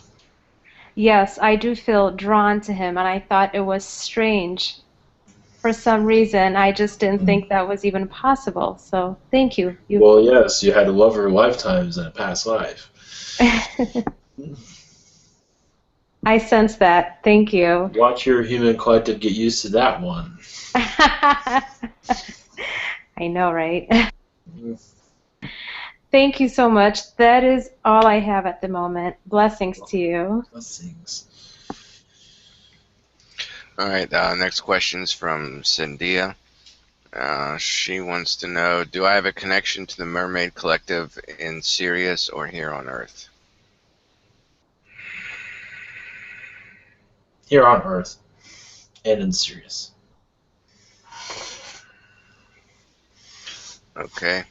Yes, I do feel drawn to him, and I thought it was strange. For some reason, I just didn't think that was even possible. So thank you. Well, yes, you had to love her lifetimes in a past life. I sense that. Thank you. Watch your human collective get used to that one. I know, right? Thank you so much. That is all I have at the moment. Blessings to you. Blessings. All right, next question's from Cynthia. She wants to know, do I have a connection to the Mermaid Collective in Sirius or here on Earth? Here on Earth and in Sirius. Okay.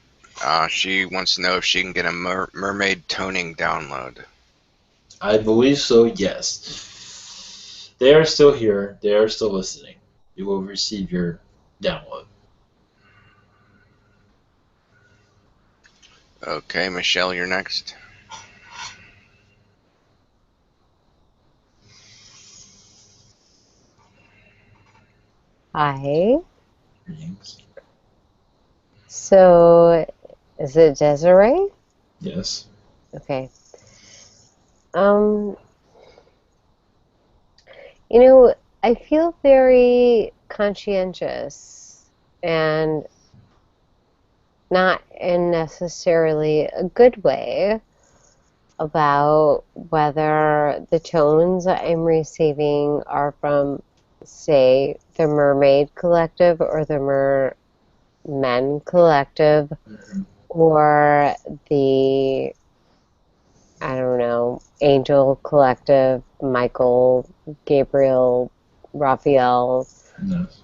She wants to know if she can get a mermaid toning download. I believe so, yes. They are still here. They are still listening. You will receive your download. Okay, Michelle, you're next. Hi. Greetings. So, is it Desiree? Yes. Okay. You know, I feel very conscientious and not in necessarily a good way about whether the tones I'm receiving are from, say, the Mermaid Collective or the Mermen Collective or the, I don't know, Angel Collective, Michael, Gabriel, Raphael. Yes.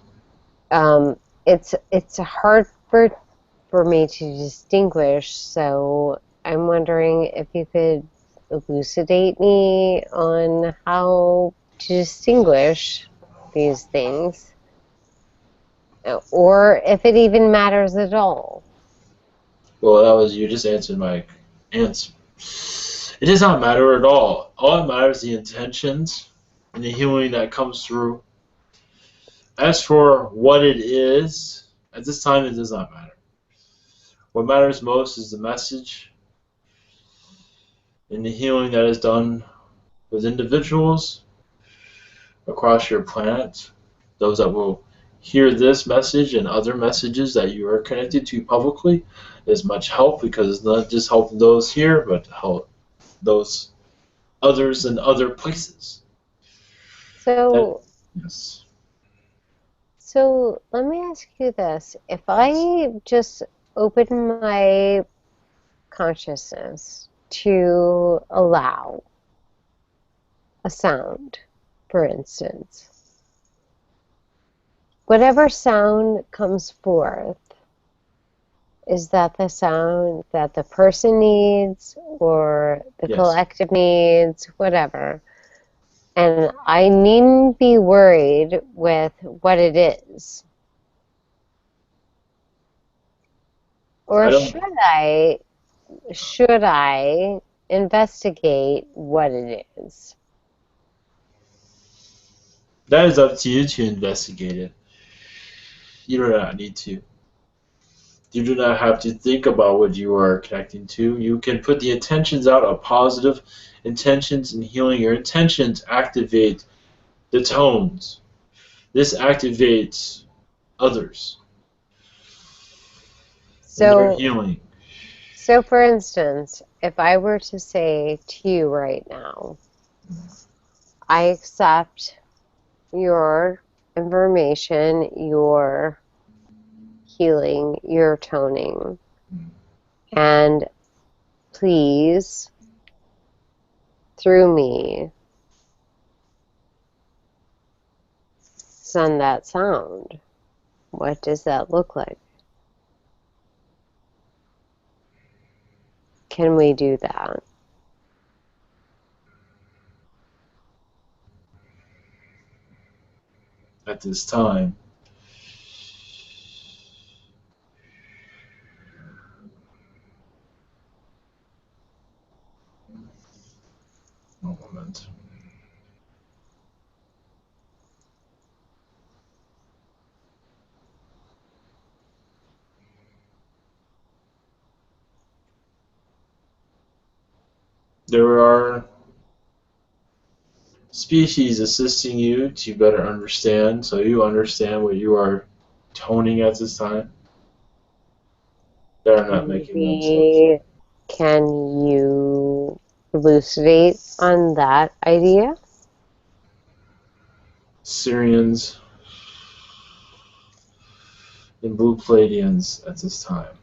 It's hard for me to distinguish, so I'm wondering if you could elucidate me on how to distinguish these things, or if it even matters at all. Well, that was you just answered my answer. It does not matter at all. All that matters is the intentions and the healing that comes through. As for what it is, at this time it does not matter. What matters most is the message and the healing that is done with individuals across your planet. Those that will hear this message and other messages that you are connected to publicly is much help, because it's not just helping those here, but help those others in other places. Yes. So let me ask you this. If I just open my consciousness to allow a sound, for instance, whatever sound comes forth, is that the sound that the person needs or the Yes. collective needs, whatever? And I needn't be worried with what it is. Or should I investigate what it is? That is up to you to investigate it. You do not need to. You do not have to think about what you are connecting to. You can put the intentions out of positive intentions in healing, your intentions activate the tones. This activates others in their So, healing. so for instance, if I were to say to you right now, I accept your information, your healing, your toning, and please, through me, send that sound. What does that look like? Can we do that? At this time, one moment. There are species assisting you to better understand, so you understand what you are toning at this time. They're not making themselves. Can you elucidate on that idea? Syrians and Blue Palladians at this time.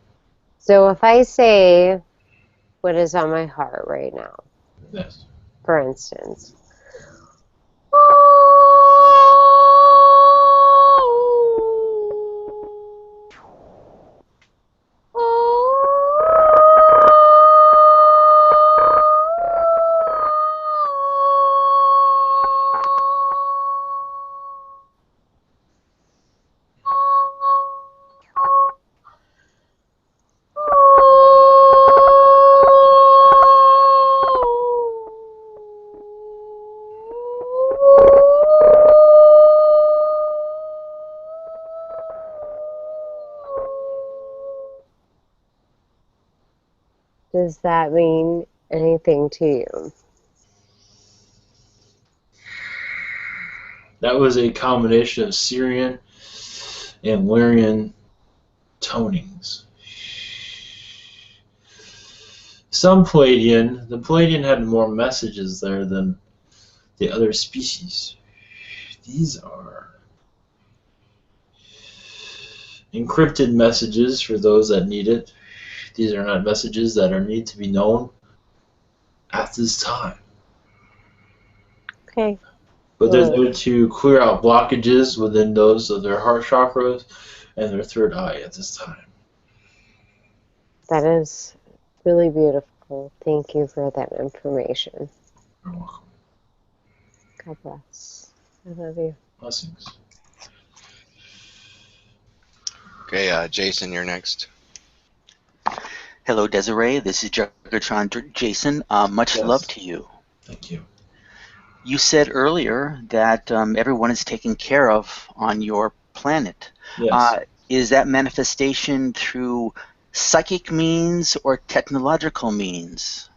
So if I say what is on my heart right now, Yes. for instance, does that mean anything to you? That was a combination of Syrian and Lyran tonings. Some Palladian, the Palladian had more messages there than the other species. These are encrypted messages for those that need it. These are not messages that are need to be known at this time. Okay. But they're there to clear out blockages within those of their heart chakras and their third eye at this time. That is really beautiful. Thank you for that information. You're welcome. God bless. I love you. Blessings. Okay, Jason, you're next. Hello, Desiree. This is Juggertron Jason. Much Yes. love to you. Thank you. You said earlier that everyone is taken care of on your planet. Yes. Is that manifestation through psychic means or technological means?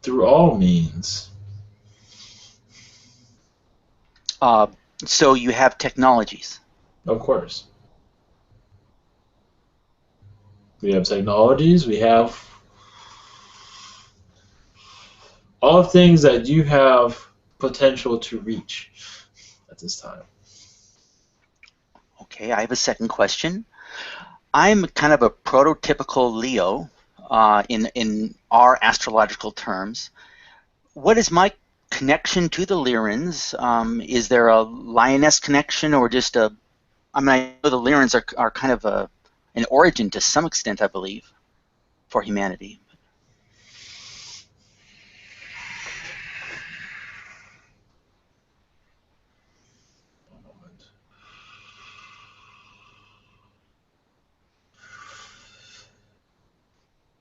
Through all means. So you have technologies. Of course. We have technologies, we have all things that you have potential to reach at this time. Okay, I have a second question. I'm kind of a prototypical Leo in our astrological terms. What is my connection to the Lyrans? Is there a lioness connection or just a... I mean, I know the Lyrans are kind of an origin to some extent, I believe, for humanity.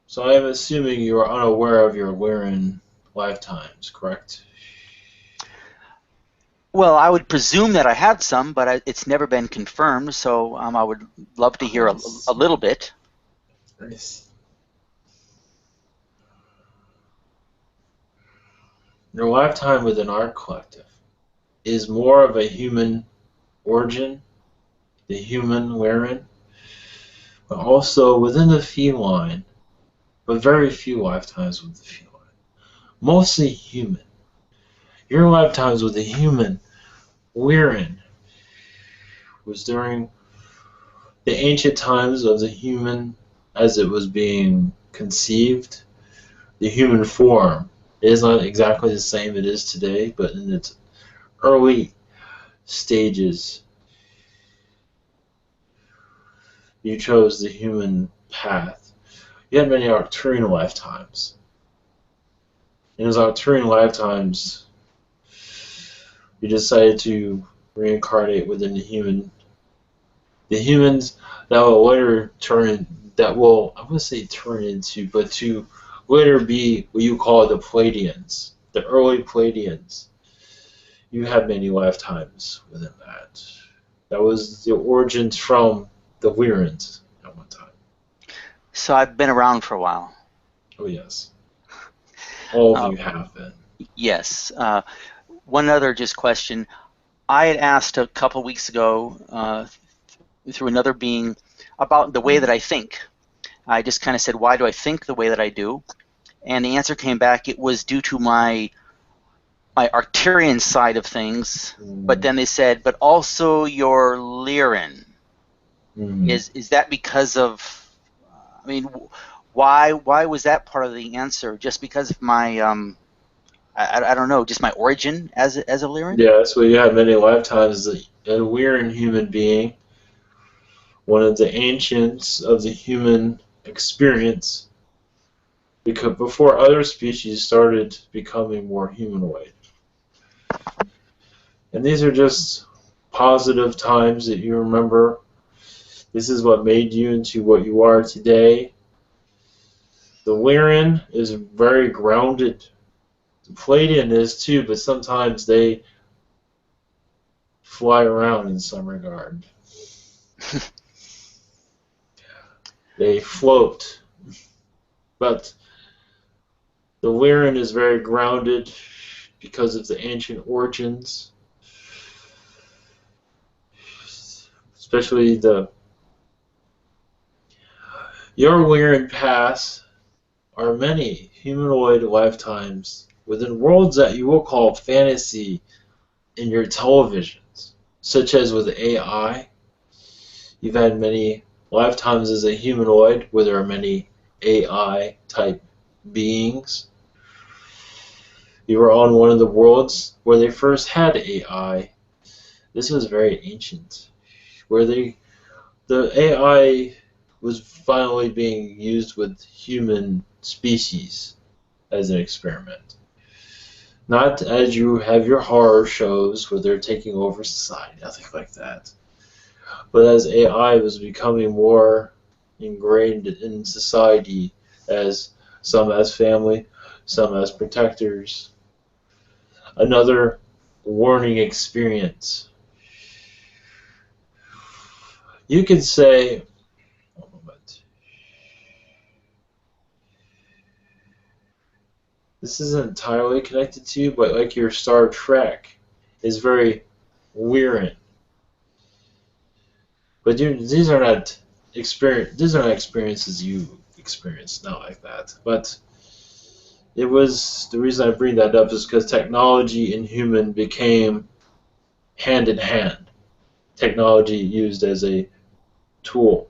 So I am assuming you are unaware of your Lyran lifetimes, correct? Well, I would presume that I had some, but it's never been confirmed, so I would love to hear a little bit. Nice. Your lifetime within our collective is more of a human origin, the human Lyran, but also within the feline, but very few lifetimes with the feline. Mostly human. Your lifetimes with the human Lyran was during the ancient times of the human as it was being conceived. The human form is not exactly the same it is today, but in its early stages, you chose the human path. You had many Arcturian lifetimes. In those Arcturian lifetimes, you decided to reincarnate within the human. The humans that will later I wouldn't say turn into, but to later be what you call the Pleiadians, the early Pleiadians. You had many lifetimes within that. That was the origins from the Lyrans at one time. So I've been around for a while. Oh yes. All of you have been. Yes. One other just question. I had asked a couple weeks ago through another being about the way that I think. I just kind of said, why do I think the way that I do? And the answer came back, it was due to my Arcturian side of things. But then they said, but also your Lyran. Is that because of, I mean, why was that part of the answer? Just because of my, I don't know, just my origin as a Lyran? Yeah, so you had many lifetimes as a Lyran human being, one of the ancients of the human experience, because before other species started becoming more humanoid. And these are just positive times that you remember. This is what made you into what you are today. The Lyran is very grounded. The Pleiadian is too, but sometimes they fly around in some regard. They float. But the Lyran is very grounded because of the ancient origins. Especially your Lyran paths are many humanoid lifetimes within worlds that you will call fantasy in your televisions, such as with AI. You've had many lifetimes as a humanoid where there are many AI type beings. You were on one of the worlds where they first had AI. This was very ancient, where the AI was finally being used with human species as an experiment. Not as you have your horror shows where they're taking over society, nothing like that. But as AI was becoming more ingrained in society, as some as family, some as protectors. Another warning experience. You could say, this isn't entirely connected to you, but like your Star Trek is very Lyran. But these are not experiences you experience, not like that. But it was the reason I bring that up is because technology and human became hand in hand. Technology used as a tool.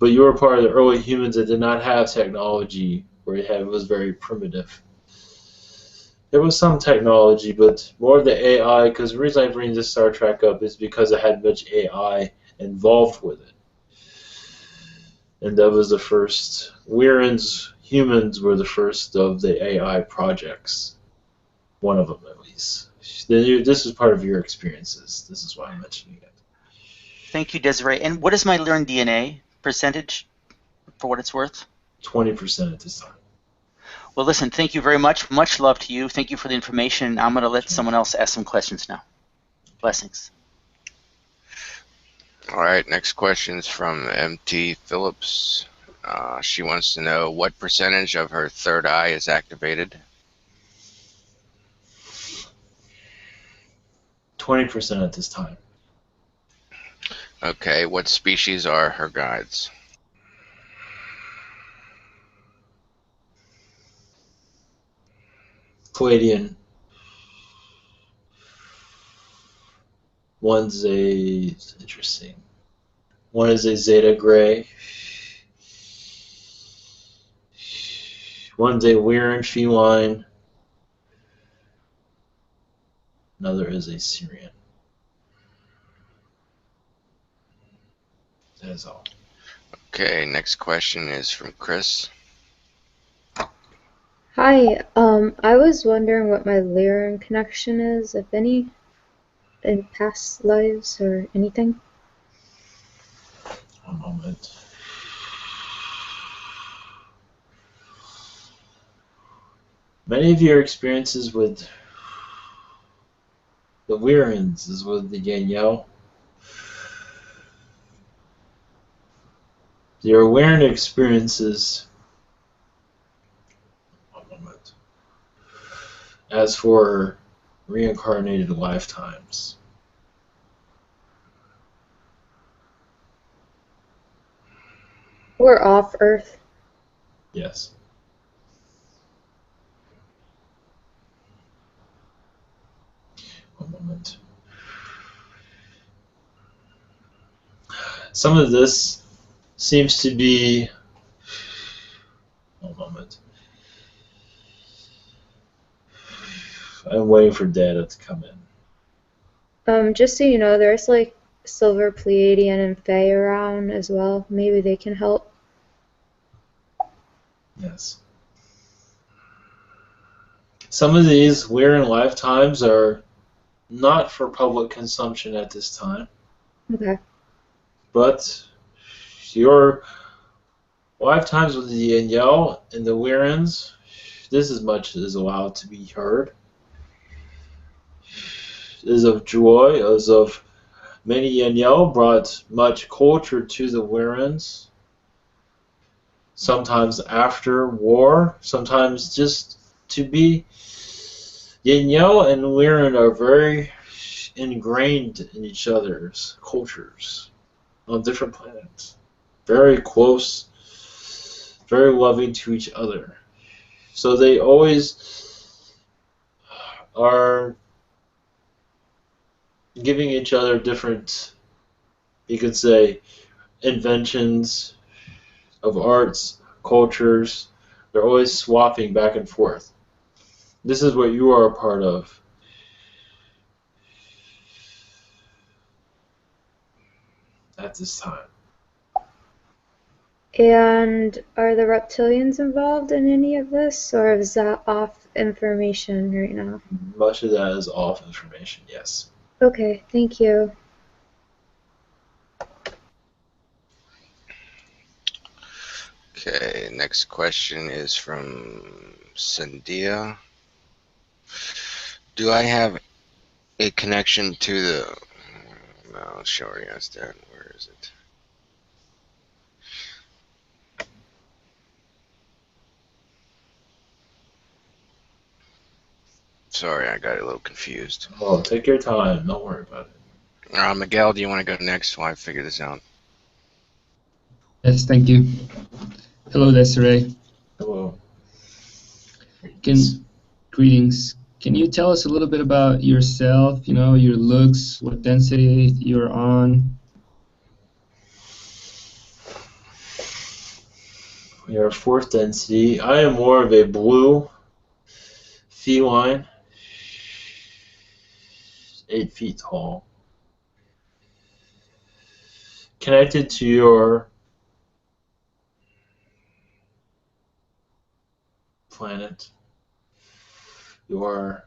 But you were part of the early humans that did not have technology, where it was very primitive. There was some technology, but more of the AI, because the reason I bring this Star Trek up is because it had much AI involved with it. And that was the first. Humans were the first of the AI projects. One of them, at least. This is part of your experiences. This is why I'm mentioning it. Thank you, Desiree. And what is my Lyran DNA percentage, for what it's worth? 20% at this time. Well, listen, thank you very much. Much love to you. Thank you for the information. I'm going to let someone else ask some questions now. Blessings. All right, next question is from MT Phillips. She wants to know what percentage of her third eye is activated. 20% at this time. Okay, what species are her guides? Palladian. One's a interesting. One is a Zeta Gray. One's a Lyran feline. Another is a Syrian. That is all. Okay, next question is from Chris. Hi, I was wondering what my Lyran connection is, if any, in past lives or anything. One moment. Many of your experiences with the Lyrans is with the Danielle. Your Lyran experiences. One moment. As for reincarnated lifetimes. Or off Earth. Yes. One moment. Some of this seems to be. One moment. I'm waiting for data to come in. Just so you know, there's like Silver Pleiadian and Fae around as well. Maybe they can help. Yes. Some of these Lyran lifetimes are not for public consumption at this time. Okay. But your lifetimes with the Danielle and the Lyrans, this as much is allowed to be heard. Is of joy, as of many Danielle brought much culture to the Lyrans. Sometimes after war, sometimes just to be. Danielle and Lyran are very ingrained in each other's cultures on different planets. Very close, very loving to each other. So they always are giving each other different, you could say, inventions of arts, cultures. They're always swapping back and forth. This is what you are a part of. At this time. And are the reptilians involved in any of this, or is that off information right now? Much of that is off information, yes. Okay, thank you. Okay, next question is from Sandia. Do I have a connection to the... No, she already asked that. Where is it? Sorry, I got a little confused. Oh, take your time. Don't worry about it. Miguel, do you want to go next while I figure this out? Yes, thank you. Hello, Desiree. Hello. Greetings. Can you tell us a little bit about yourself, your looks, what density you're on? We are fourth density. I am more of a blue feline, 8 feet tall. Connected to your planet. Your,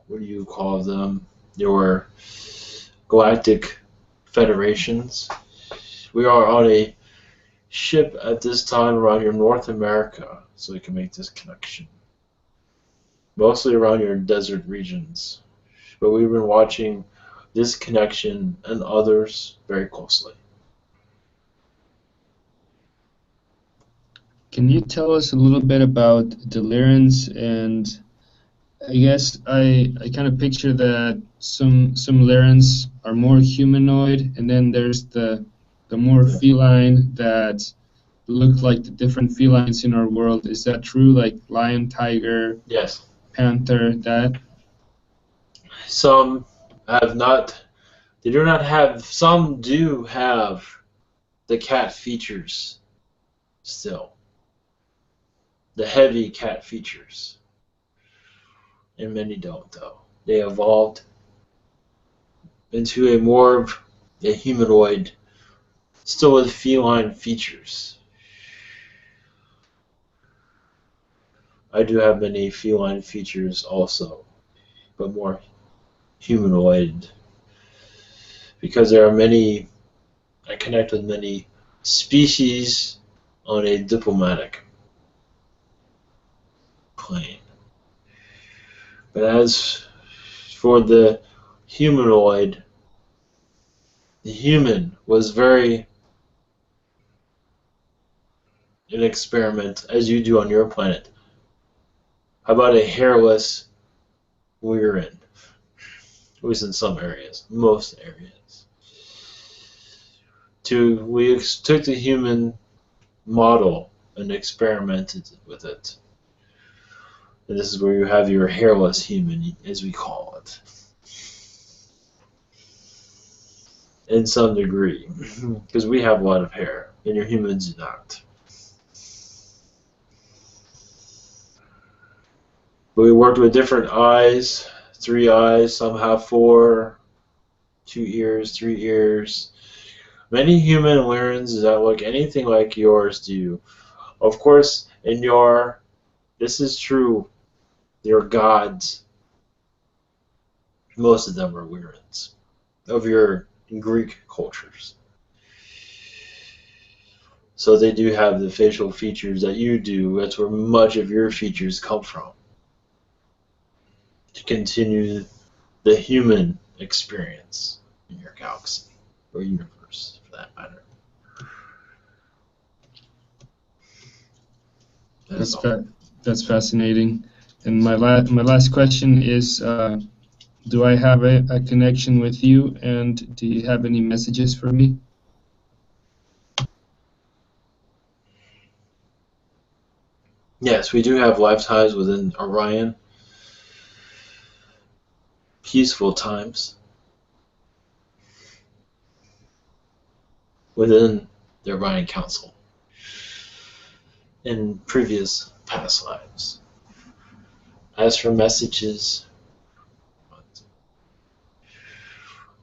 what do you call them? Your galactic federations. We are on a ship at this time around your North America, so we can make this connection. Mostly around your desert regions. But we've been watching this connection and others very closely. Can you tell us a little bit about the Lyrans? And I guess I kind of picture that some Lyrans are more humanoid, and then there's the more feline that look like the different felines in our world. Is that true? Like lion, tiger, Yes. panther, that? Some have not. They do not have. Some do have the cat features still. The heavy cat features. And many don't, though. They evolved into a more of a humanoid, still with feline features. I do have many feline features also, but more humanoid. Because there are many, I connect with many species on a diplomatic plane. But as for the humanoid, the human was very an experiment, as you do on your planet. How about a hairless Lyran? At least in some areas, most areas. We took the human model and experimented with it. And this is where you have your hairless human, as we call it. In some degree. Because we have a lot of hair, and your humans do not. But we worked with different eyes, 3 eyes, some have 4, 2 ears, 3 ears. Many human Lyrans that look anything like yours do. Of course, this is true, your gods, most of them are Lyrans of your Greek cultures. So they do have the facial features that you do. That's where much of your features come from. To continue the human experience in your galaxy, or universe, for that matter. That's fascinating. And my last question is, do I have a connection with you, and do you have any messages for me? Yes, we do have lifetimes within Orion. Peaceful times within the Orion Council in previous past lives. As for messages,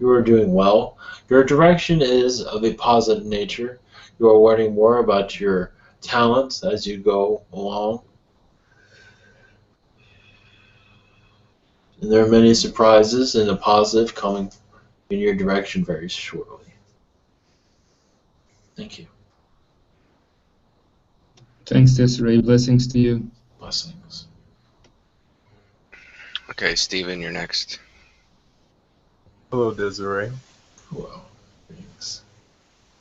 you are doing well. Your direction is of a positive nature. You are learning more about your talents as you go along. And there are many surprises and a positive coming in your direction very shortly. Thank you. Thanks, Desiree. Blessings to you. Blessings. Okay, Steven, you're next. Hello, Desiree. Well, thanks.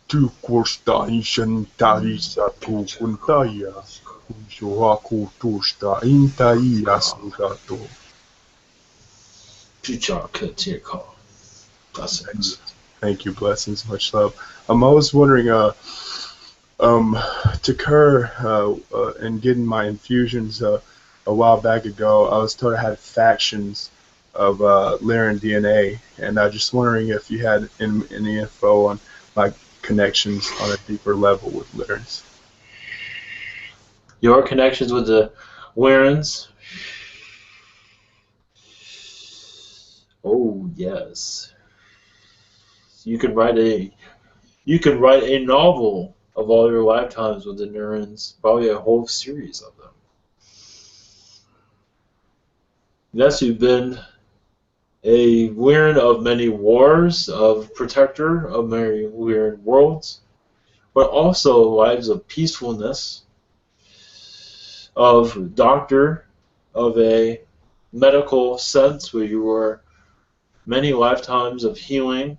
Tu kosta ishan tarisa tu kuntaya. Kunjohaku tusta intaya sugato. Blessings. Thank you, blessings, much love. I was wondering, to Kerr, in getting my infusions a while back ago, I was told I had factions of Lyran DNA, and I was just wondering if you had any info on my connections on a deeper level with Lyrans. Your connections with the Lyrans? Oh yes. You can write a novel of all your lifetimes with the Lyrans, probably a whole series of them. Yes, you've been a Lyran of many wars, of protector of many Lyran worlds, but also lives of peacefulness, of doctor, of a medical sense where you were many lifetimes of healing.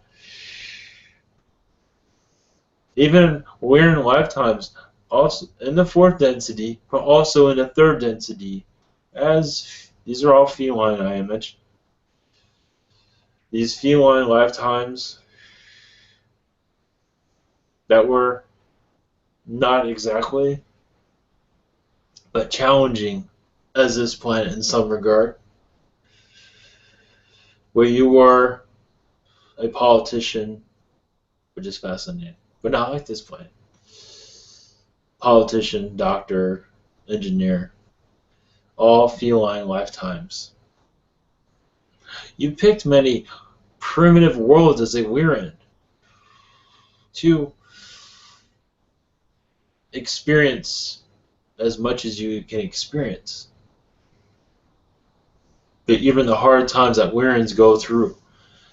Even Lyran lifetimes also in the fourth density, but also in the third density, as these are all feline, I image. These feline lifetimes that were not exactly, but challenging as this planet in some regard, where you were a politician, which is fascinating, but not like this planet. Politician, doctor, engineer, all feline lifetimes. You picked many primitive worlds as a Lyran to experience as much as you can experience. But even the hard times that Lyrans go through,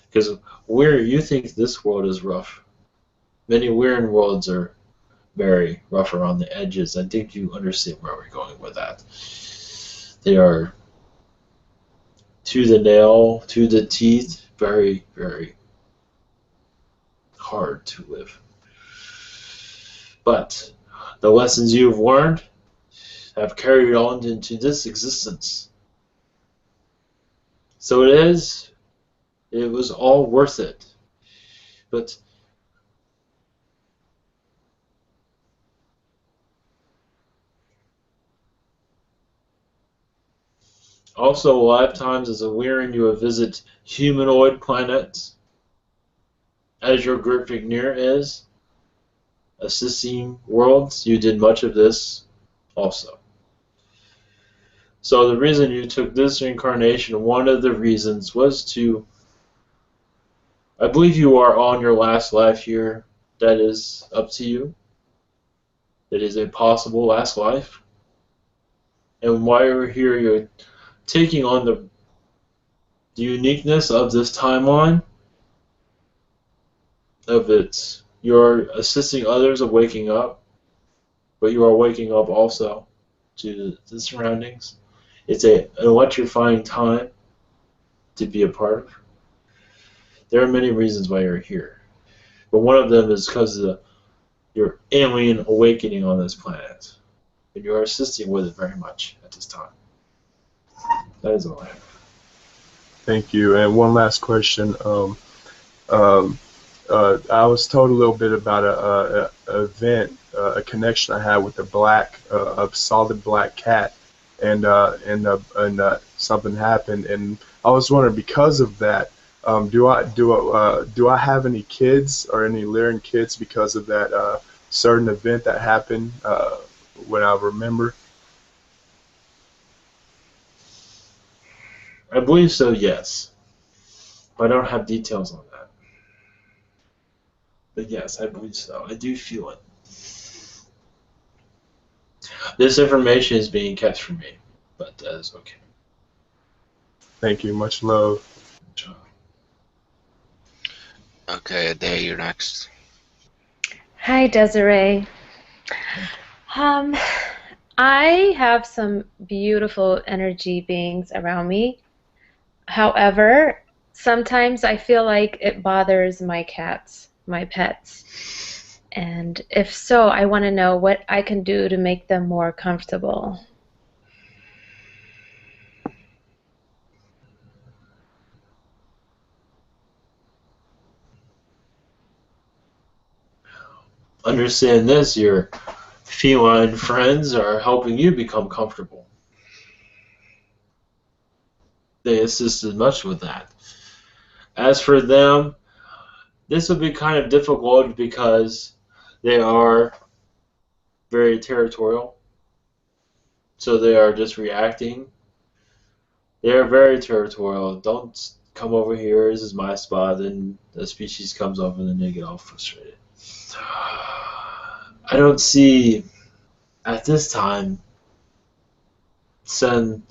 because where you think this world is rough, many Lyran worlds are very rough around the edges. I think you understand where we're going with that. They are to the nail, to the teeth, very, very hard to live. But the lessons you have learned have carried on into this existence. So it was all worth it. But also lifetimes as a Lyran you have visited humanoid planets, as your group Vignir is, assisting worlds. You did much of this also. So the reason you took this incarnation, one of the reasons was to, I believe you are on your last life here. That is up to you. It is a possible last life. And while you're here, you're taking on the uniqueness of this timeline, of it. You're assisting others of waking up, but you are waking up also to the surroundings. It's an electrifying time to be a part of. There are many reasons why you're here, but one of them is because of your alien awakening on this planet, and you are assisting with it very much at this time. That is all I have. Thank you. And one last question. I was told a little bit about a event, a connection I had with a solid black cat, and something happened, and I was wondering, because of that, do I have any kids or any Lyran kids because of that certain event that happened when I remember? I believe so, yes. But I don't have details on that. But yes, I believe so. I do feel it. This information is being kept from me, but that is okay. Thank you. Much love. Okay, Ade, you're next. Hi, Desiree. I have some beautiful energy beings around me. However, sometimes I feel like it bothers my cats, my pets. And if so, I want to know what I can do to make them more comfortable. Understand this, your feline friends are helping you become comfortable. They assisted much with that. As for them, this would be kind of difficult because they are very territorial. So they are just reacting. They are very territorial. Don't come over here, this is my spot. Then the species comes over and then they get all frustrated. I don't see, at this time, send...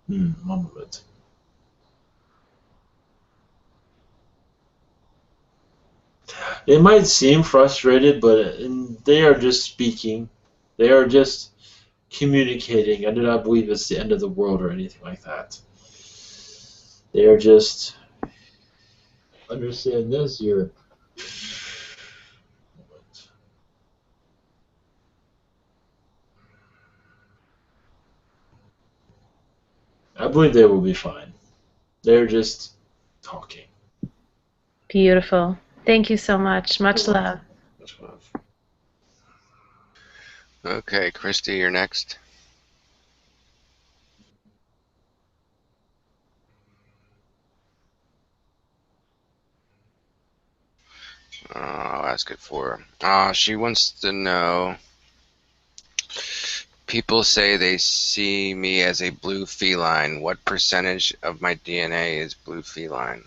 one moment. They might seem frustrated, but they are just speaking. They are just communicating. I do not believe it's the end of the world or anything like that. They are just... Understand this, your I believe they will be fine. They're just talking. Beautiful. Thank you so much. Much love. Much love. Okay, Christy, you're next. I'll ask it for her. She wants to know, people say they see me as a blue feline. What percentage of my DNA is blue feline?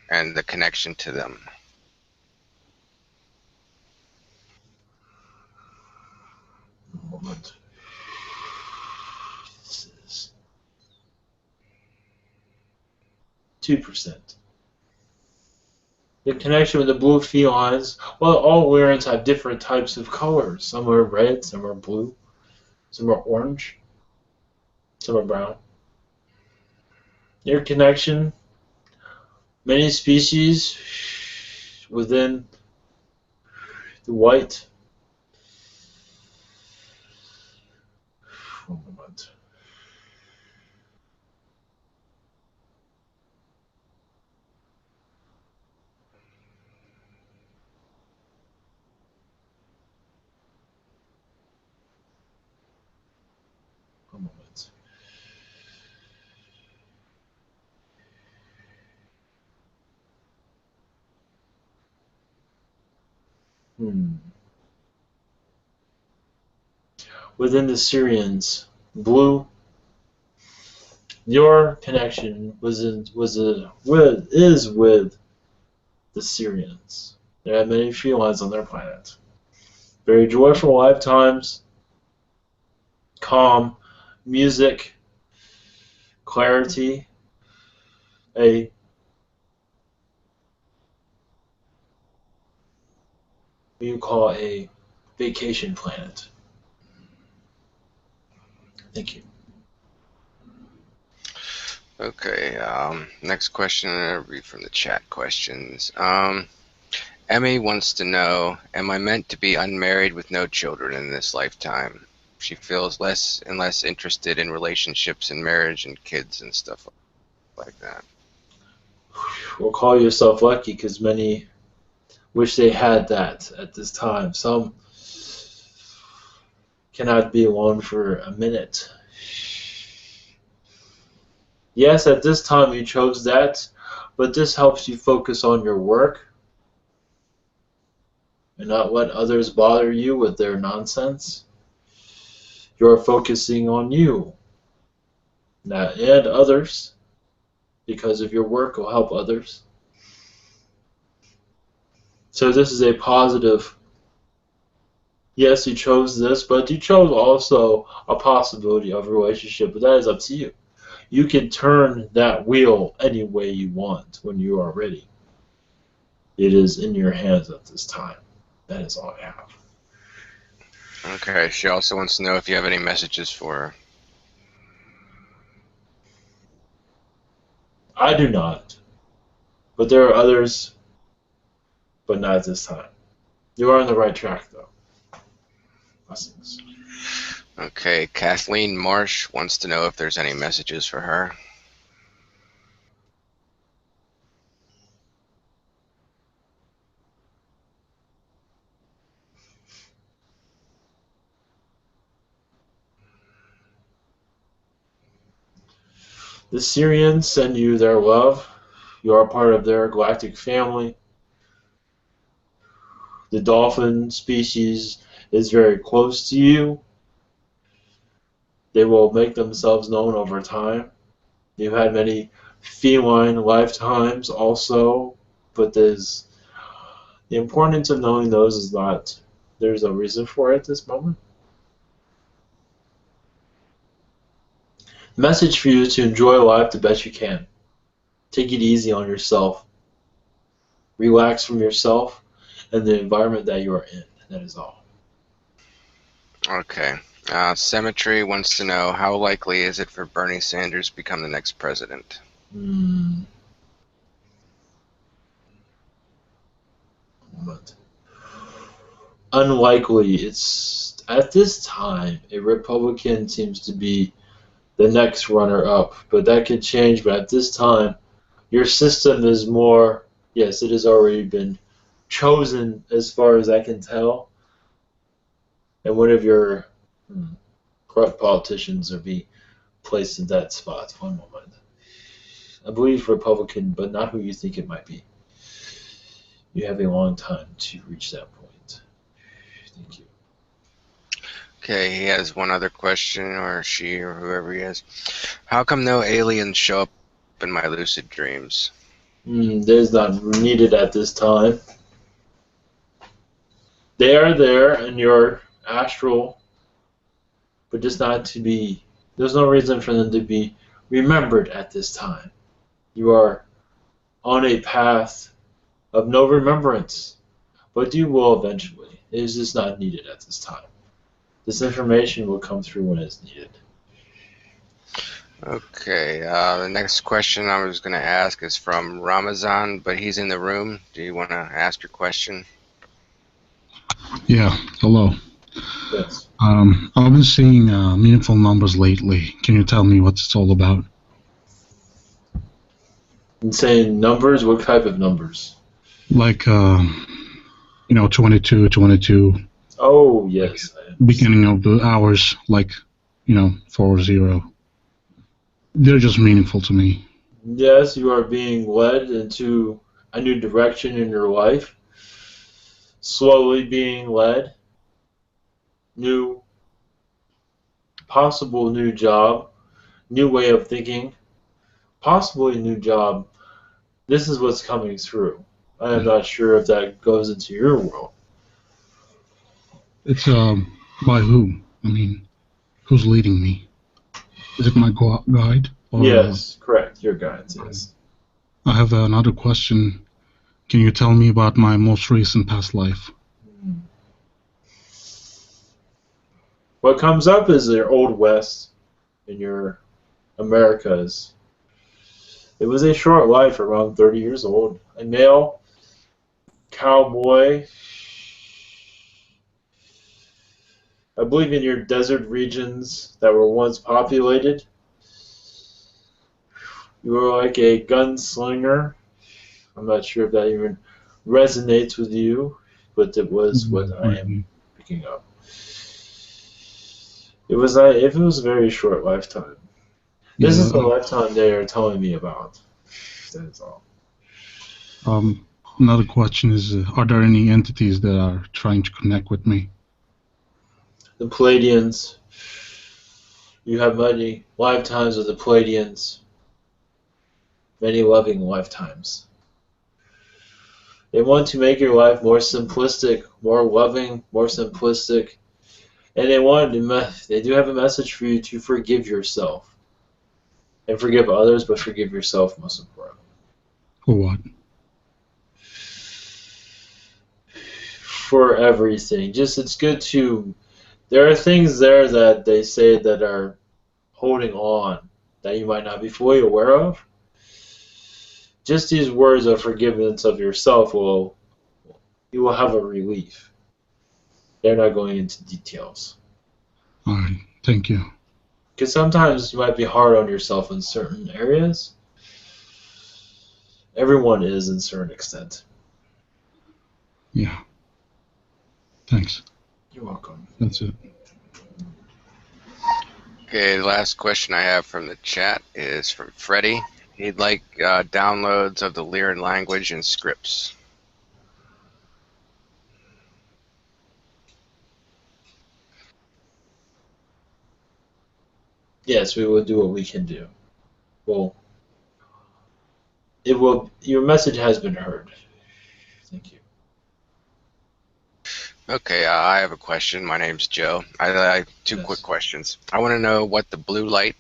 And the connection to them. Moment. This is 2%. The connection with the blue felines, well, all Lyrans have different types of colors. Some are red, some are blue, some are orange, some are brown. Your connection, many species within the white. One moment. One moment. Within the Syrians, blue. Your connection is with the Syrians. They have many felines on their planet. Very joyful lifetimes, calm, music, clarity, a what you call a vacation planet. Thank you. Okay, next question, I'll read from the chat questions. Emmy wants to know, am I meant to be unmarried with no children in this lifetime? She feels less and less interested in relationships and marriage and kids and stuff like that. Well, call yourself lucky because many wish they had that at this time. Some cannot be alone for a minute. Yes, at this time you chose that, but this helps you focus on your work and not let others bother you with their nonsense. You're focusing on you and others because of your work will help others. So this is a positive. Yes, you chose this, but you chose also a possibility of a relationship, but that is up to you. You can turn that wheel any way you want when you are ready. It is in your hands at this time. That is all I have. Okay, she also wants to know if you have any messages for her. I do not. But there are others, but not at this time. You are on the right track, though. Blessings. Okay, Kathleen Marsh wants to know if there's any messages for her. The Syrians send you their love. You are part of their galactic family. The dolphin species is very close to you. They will make themselves known over time. You've had many feline lifetimes also, but the importance of knowing those is not, there's a reason for it at this moment. The message for you is to enjoy life the best you can. Take it easy on yourself. Relax from yourself and the environment that you are in. That is all. Okay. Cemetery wants to know, how likely is it for Bernie Sanders to become the next president? moment. Unlikely. It's at this time a Republican seems to be the next runner-up, but that could change. But at this time, your system is more. Yes, it has already been chosen, as far as I can tell, and one of your corrupt politicians will be placed in that spot. One moment. I believe Republican, but not who you think it might be. You have a long time to reach that point. Thank you. Okay, he has one other question, or she, or whoever he is. How come no aliens show up in my lucid dreams? There's not needed at this time. They are there in your astral, but just not to be. There's no reason for them to be remembered at this time. You are on a path of no remembrance, but you will eventually. It is just not needed at this time. This information will come through when it's needed. Okay, the next question I was going to ask is from Ramazan, but he's in the room. Do you want to ask your question? Yeah, hello. Yes. I've been seeing meaningful numbers lately. Can you tell me what it's all about? Insane numbers? What type of numbers? Like, 22, 22. Oh, yes. Beginning of the hours, like, 40. They're just meaningful to me. Yes, you are being led into a new direction in your life. Slowly being led. Possible new job. New way of thinking. Possibly a new job. This is what's coming through. I am not sure if that goes into your world. It's, by who? I mean, who's leading me? Is it my guide? Or, Yes, correct. Your guides, yes. I have another question. Can you tell me about my most recent past life? What comes up is your Old West and your Americas. It was a short life, around 30 years old. A male cowboy, I believe in your desert regions that were once populated. You were like a gunslinger. I'm not sure if that even resonates with you, but it was what I am picking up. It was a very short lifetime. This is the lifetime they are telling me about. That is all. Another question is, are there any entities that are trying to connect with me? The Palladians. You have many lifetimes with the Palladians. Many loving lifetimes. They want to make your life more simplistic, more loving, more simplistic. And they do have a message for you to forgive yourself. And forgive others, but forgive yourself most importantly. For what? For everything. Just it's good to. There are things there that they say that are holding on that you might not be fully aware of. Just these words of forgiveness of yourself you will have a relief. They're not going into details. All right, thank you. Because sometimes you might be hard on yourself in certain areas. Everyone is in a certain extent. Yeah. Thanks. You're welcome. That's it. Okay, the last question I have from the chat is from Freddie. He'd like downloads of the Lyran language and scripts. Yes, we will do what we can do. Well, your message has been heard. Thank you. Okay, I have a question. My name's Joe. I have two quick questions. I want to know what the blue light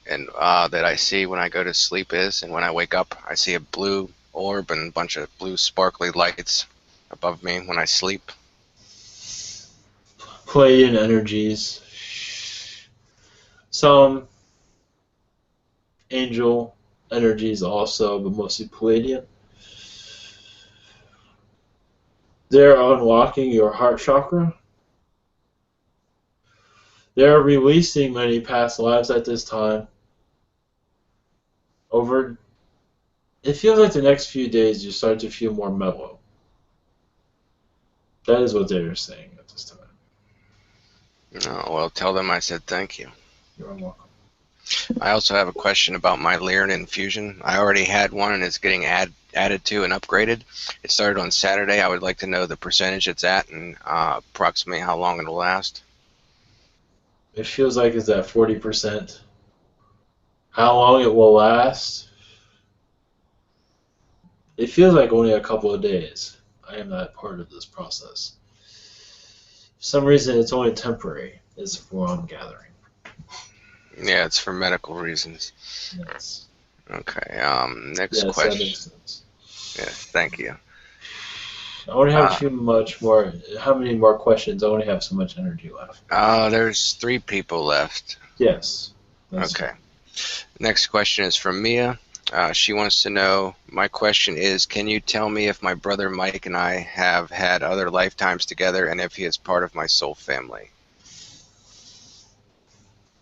and that I see when I go to sleep is, and when I wake up, I see a blue orb and a bunch of blue sparkly lights above me when I sleep. Pleiadian energies. Some angel energies also, but mostly Palladian. They're unlocking your heart chakra. They're releasing many past lives at this time. It feels like the next few days you start to feel more mellow. That is what they are saying at this time. No, well, tell them I said thank you. You're welcome. I also have a question about my Lyran infusion. I already had one and it's getting added to and upgraded. It started on Saturday. I would like to know the percentage it's at and approximately how long it'll last. It feels like it's at 40%. How long it will last? It feels like only a couple of days. I am not part of this process. For some reason, it's only temporary, is what I'm gathering. Yeah, it's for medical reasons. Yes. Okay, next Yes, question. that makes sense. Yes, thank you. I only have too much more. How many more questions? I only have so much energy left. There's 3 people left. Yes. Okay. Next question is from Mia. She wants to know, my question is, can you tell me if my brother Mike and I have had other lifetimes together and if he is part of my soul family?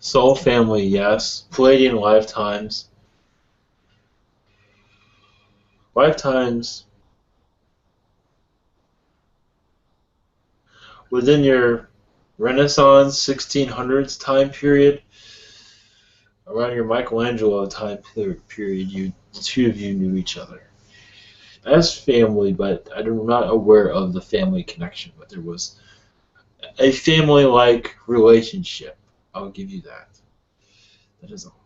Soul family, yes. Palladian lifetimes. Lifetimes within your Renaissance 1600s time period, around your Michelangelo time period, the two of you knew each other as family, but I'm not aware of the family connection. But there was a family-like relationship. I'll give you that. That is all.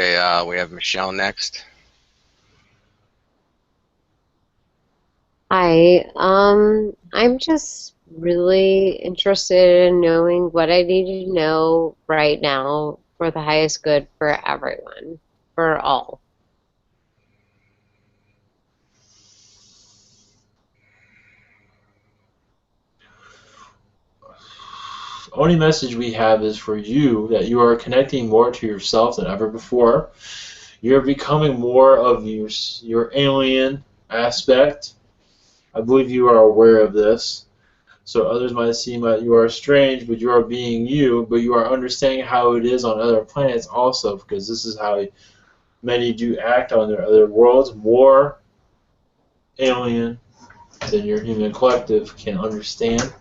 Okay, we have Michelle next. Hi, I'm just really interested in knowing what I need to know right now for the highest good for everyone, for all. Only message we have is for you that you are connecting more to yourself than ever before. You're becoming more of your alien aspect. I believe you are aware of this. So others might seem like you are strange, but you are being you, but you are understanding how it is on other planets also, because this is how many do act on their other worlds, more alien than your human collective can understand.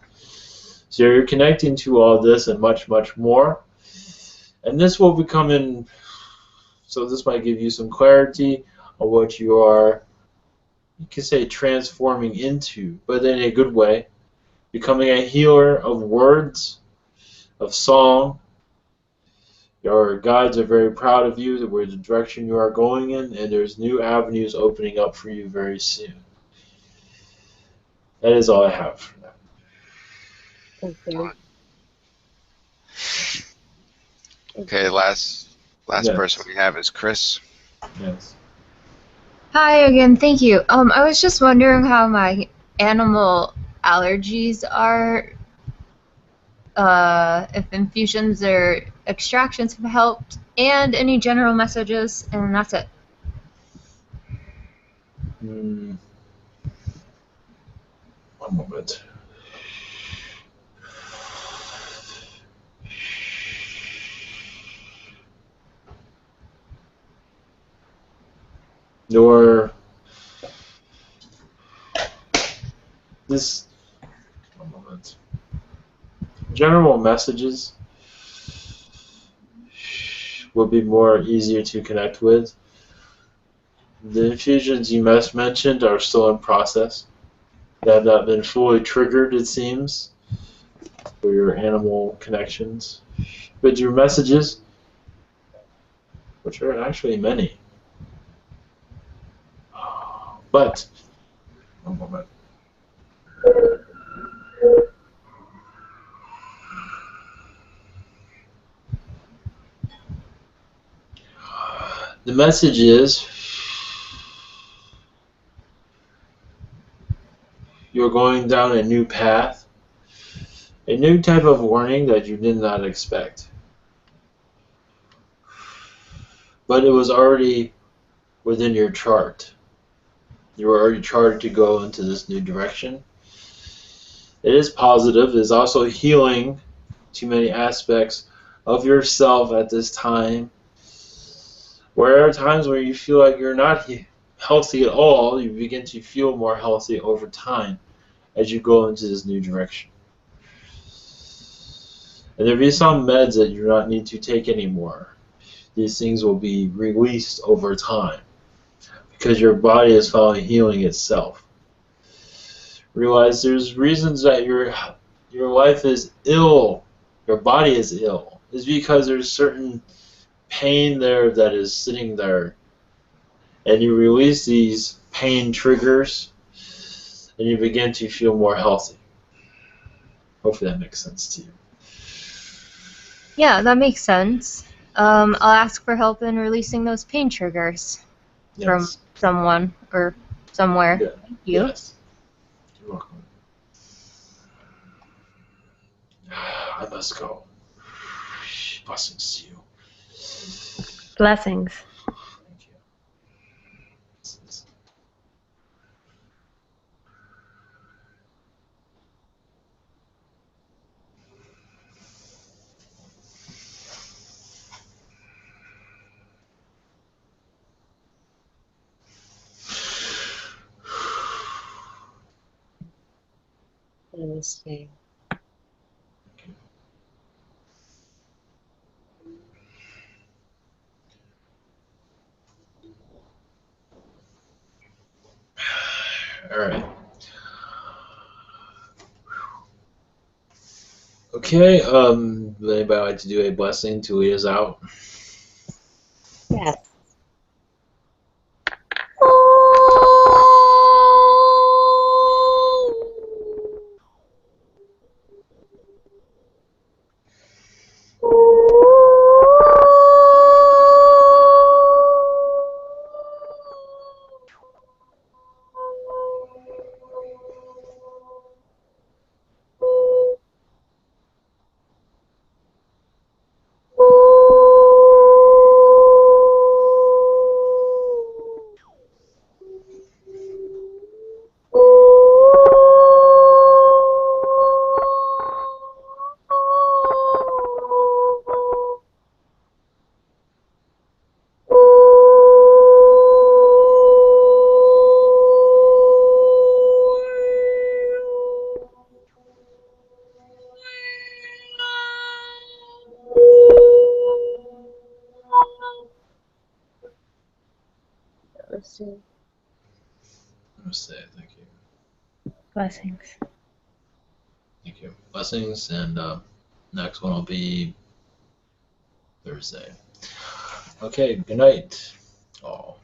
So you're connecting to all this and much, much more. And this will become so this might give you some clarity on what you are, you could say, transforming into, but in a good way. Becoming a healer of words, of song. Your guides are very proud of you, the direction you are going in, and there's new avenues opening up for you very soon. That is all I have for now. Thank you. Okay, last Yes. person we have is Chris. Yes. Hi again, thank you. I was just wondering how my animal allergies are, if infusions or extractions have helped, and any general messages, and that's it. One moment. One moment. General messages will be more easier to connect with. The infusions you mentioned are still in process. They have not been fully triggered, it seems, for your animal connections. But your messages, which are actually many. But, one moment. The message is you're going down a new path, a new type of warning that you did not expect. But it was already within your chart. You were already charted to go into this new direction. It is positive. It is also healing too many aspects of yourself at this time. Where there are times where you feel like you're not healthy at all, you begin to feel more healthy over time as you go into this new direction. And there'll be some meds that you do not need to take anymore. These things will be released over time because your body is finally healing itself. Realize there's reasons that your life is ill, your body is ill. It's because there's certain pain there that is sitting there. And you release these pain triggers and you begin to feel more healthy. Hopefully that makes sense to you. Yeah, that makes sense. I'll ask for help in releasing those pain triggers from Yes. someone or somewhere. Yeah. Thank you. Yes. You're welcome. I must go. Blessings to you. Blessings. Thank you. Namaste. All right. Okay. Would anybody like to do a blessing to lead us out? Yes. Namaste. Namaste. Thank you. Blessings. Thank you. Blessings, and next one will be Thursday. Okay. Good night, all.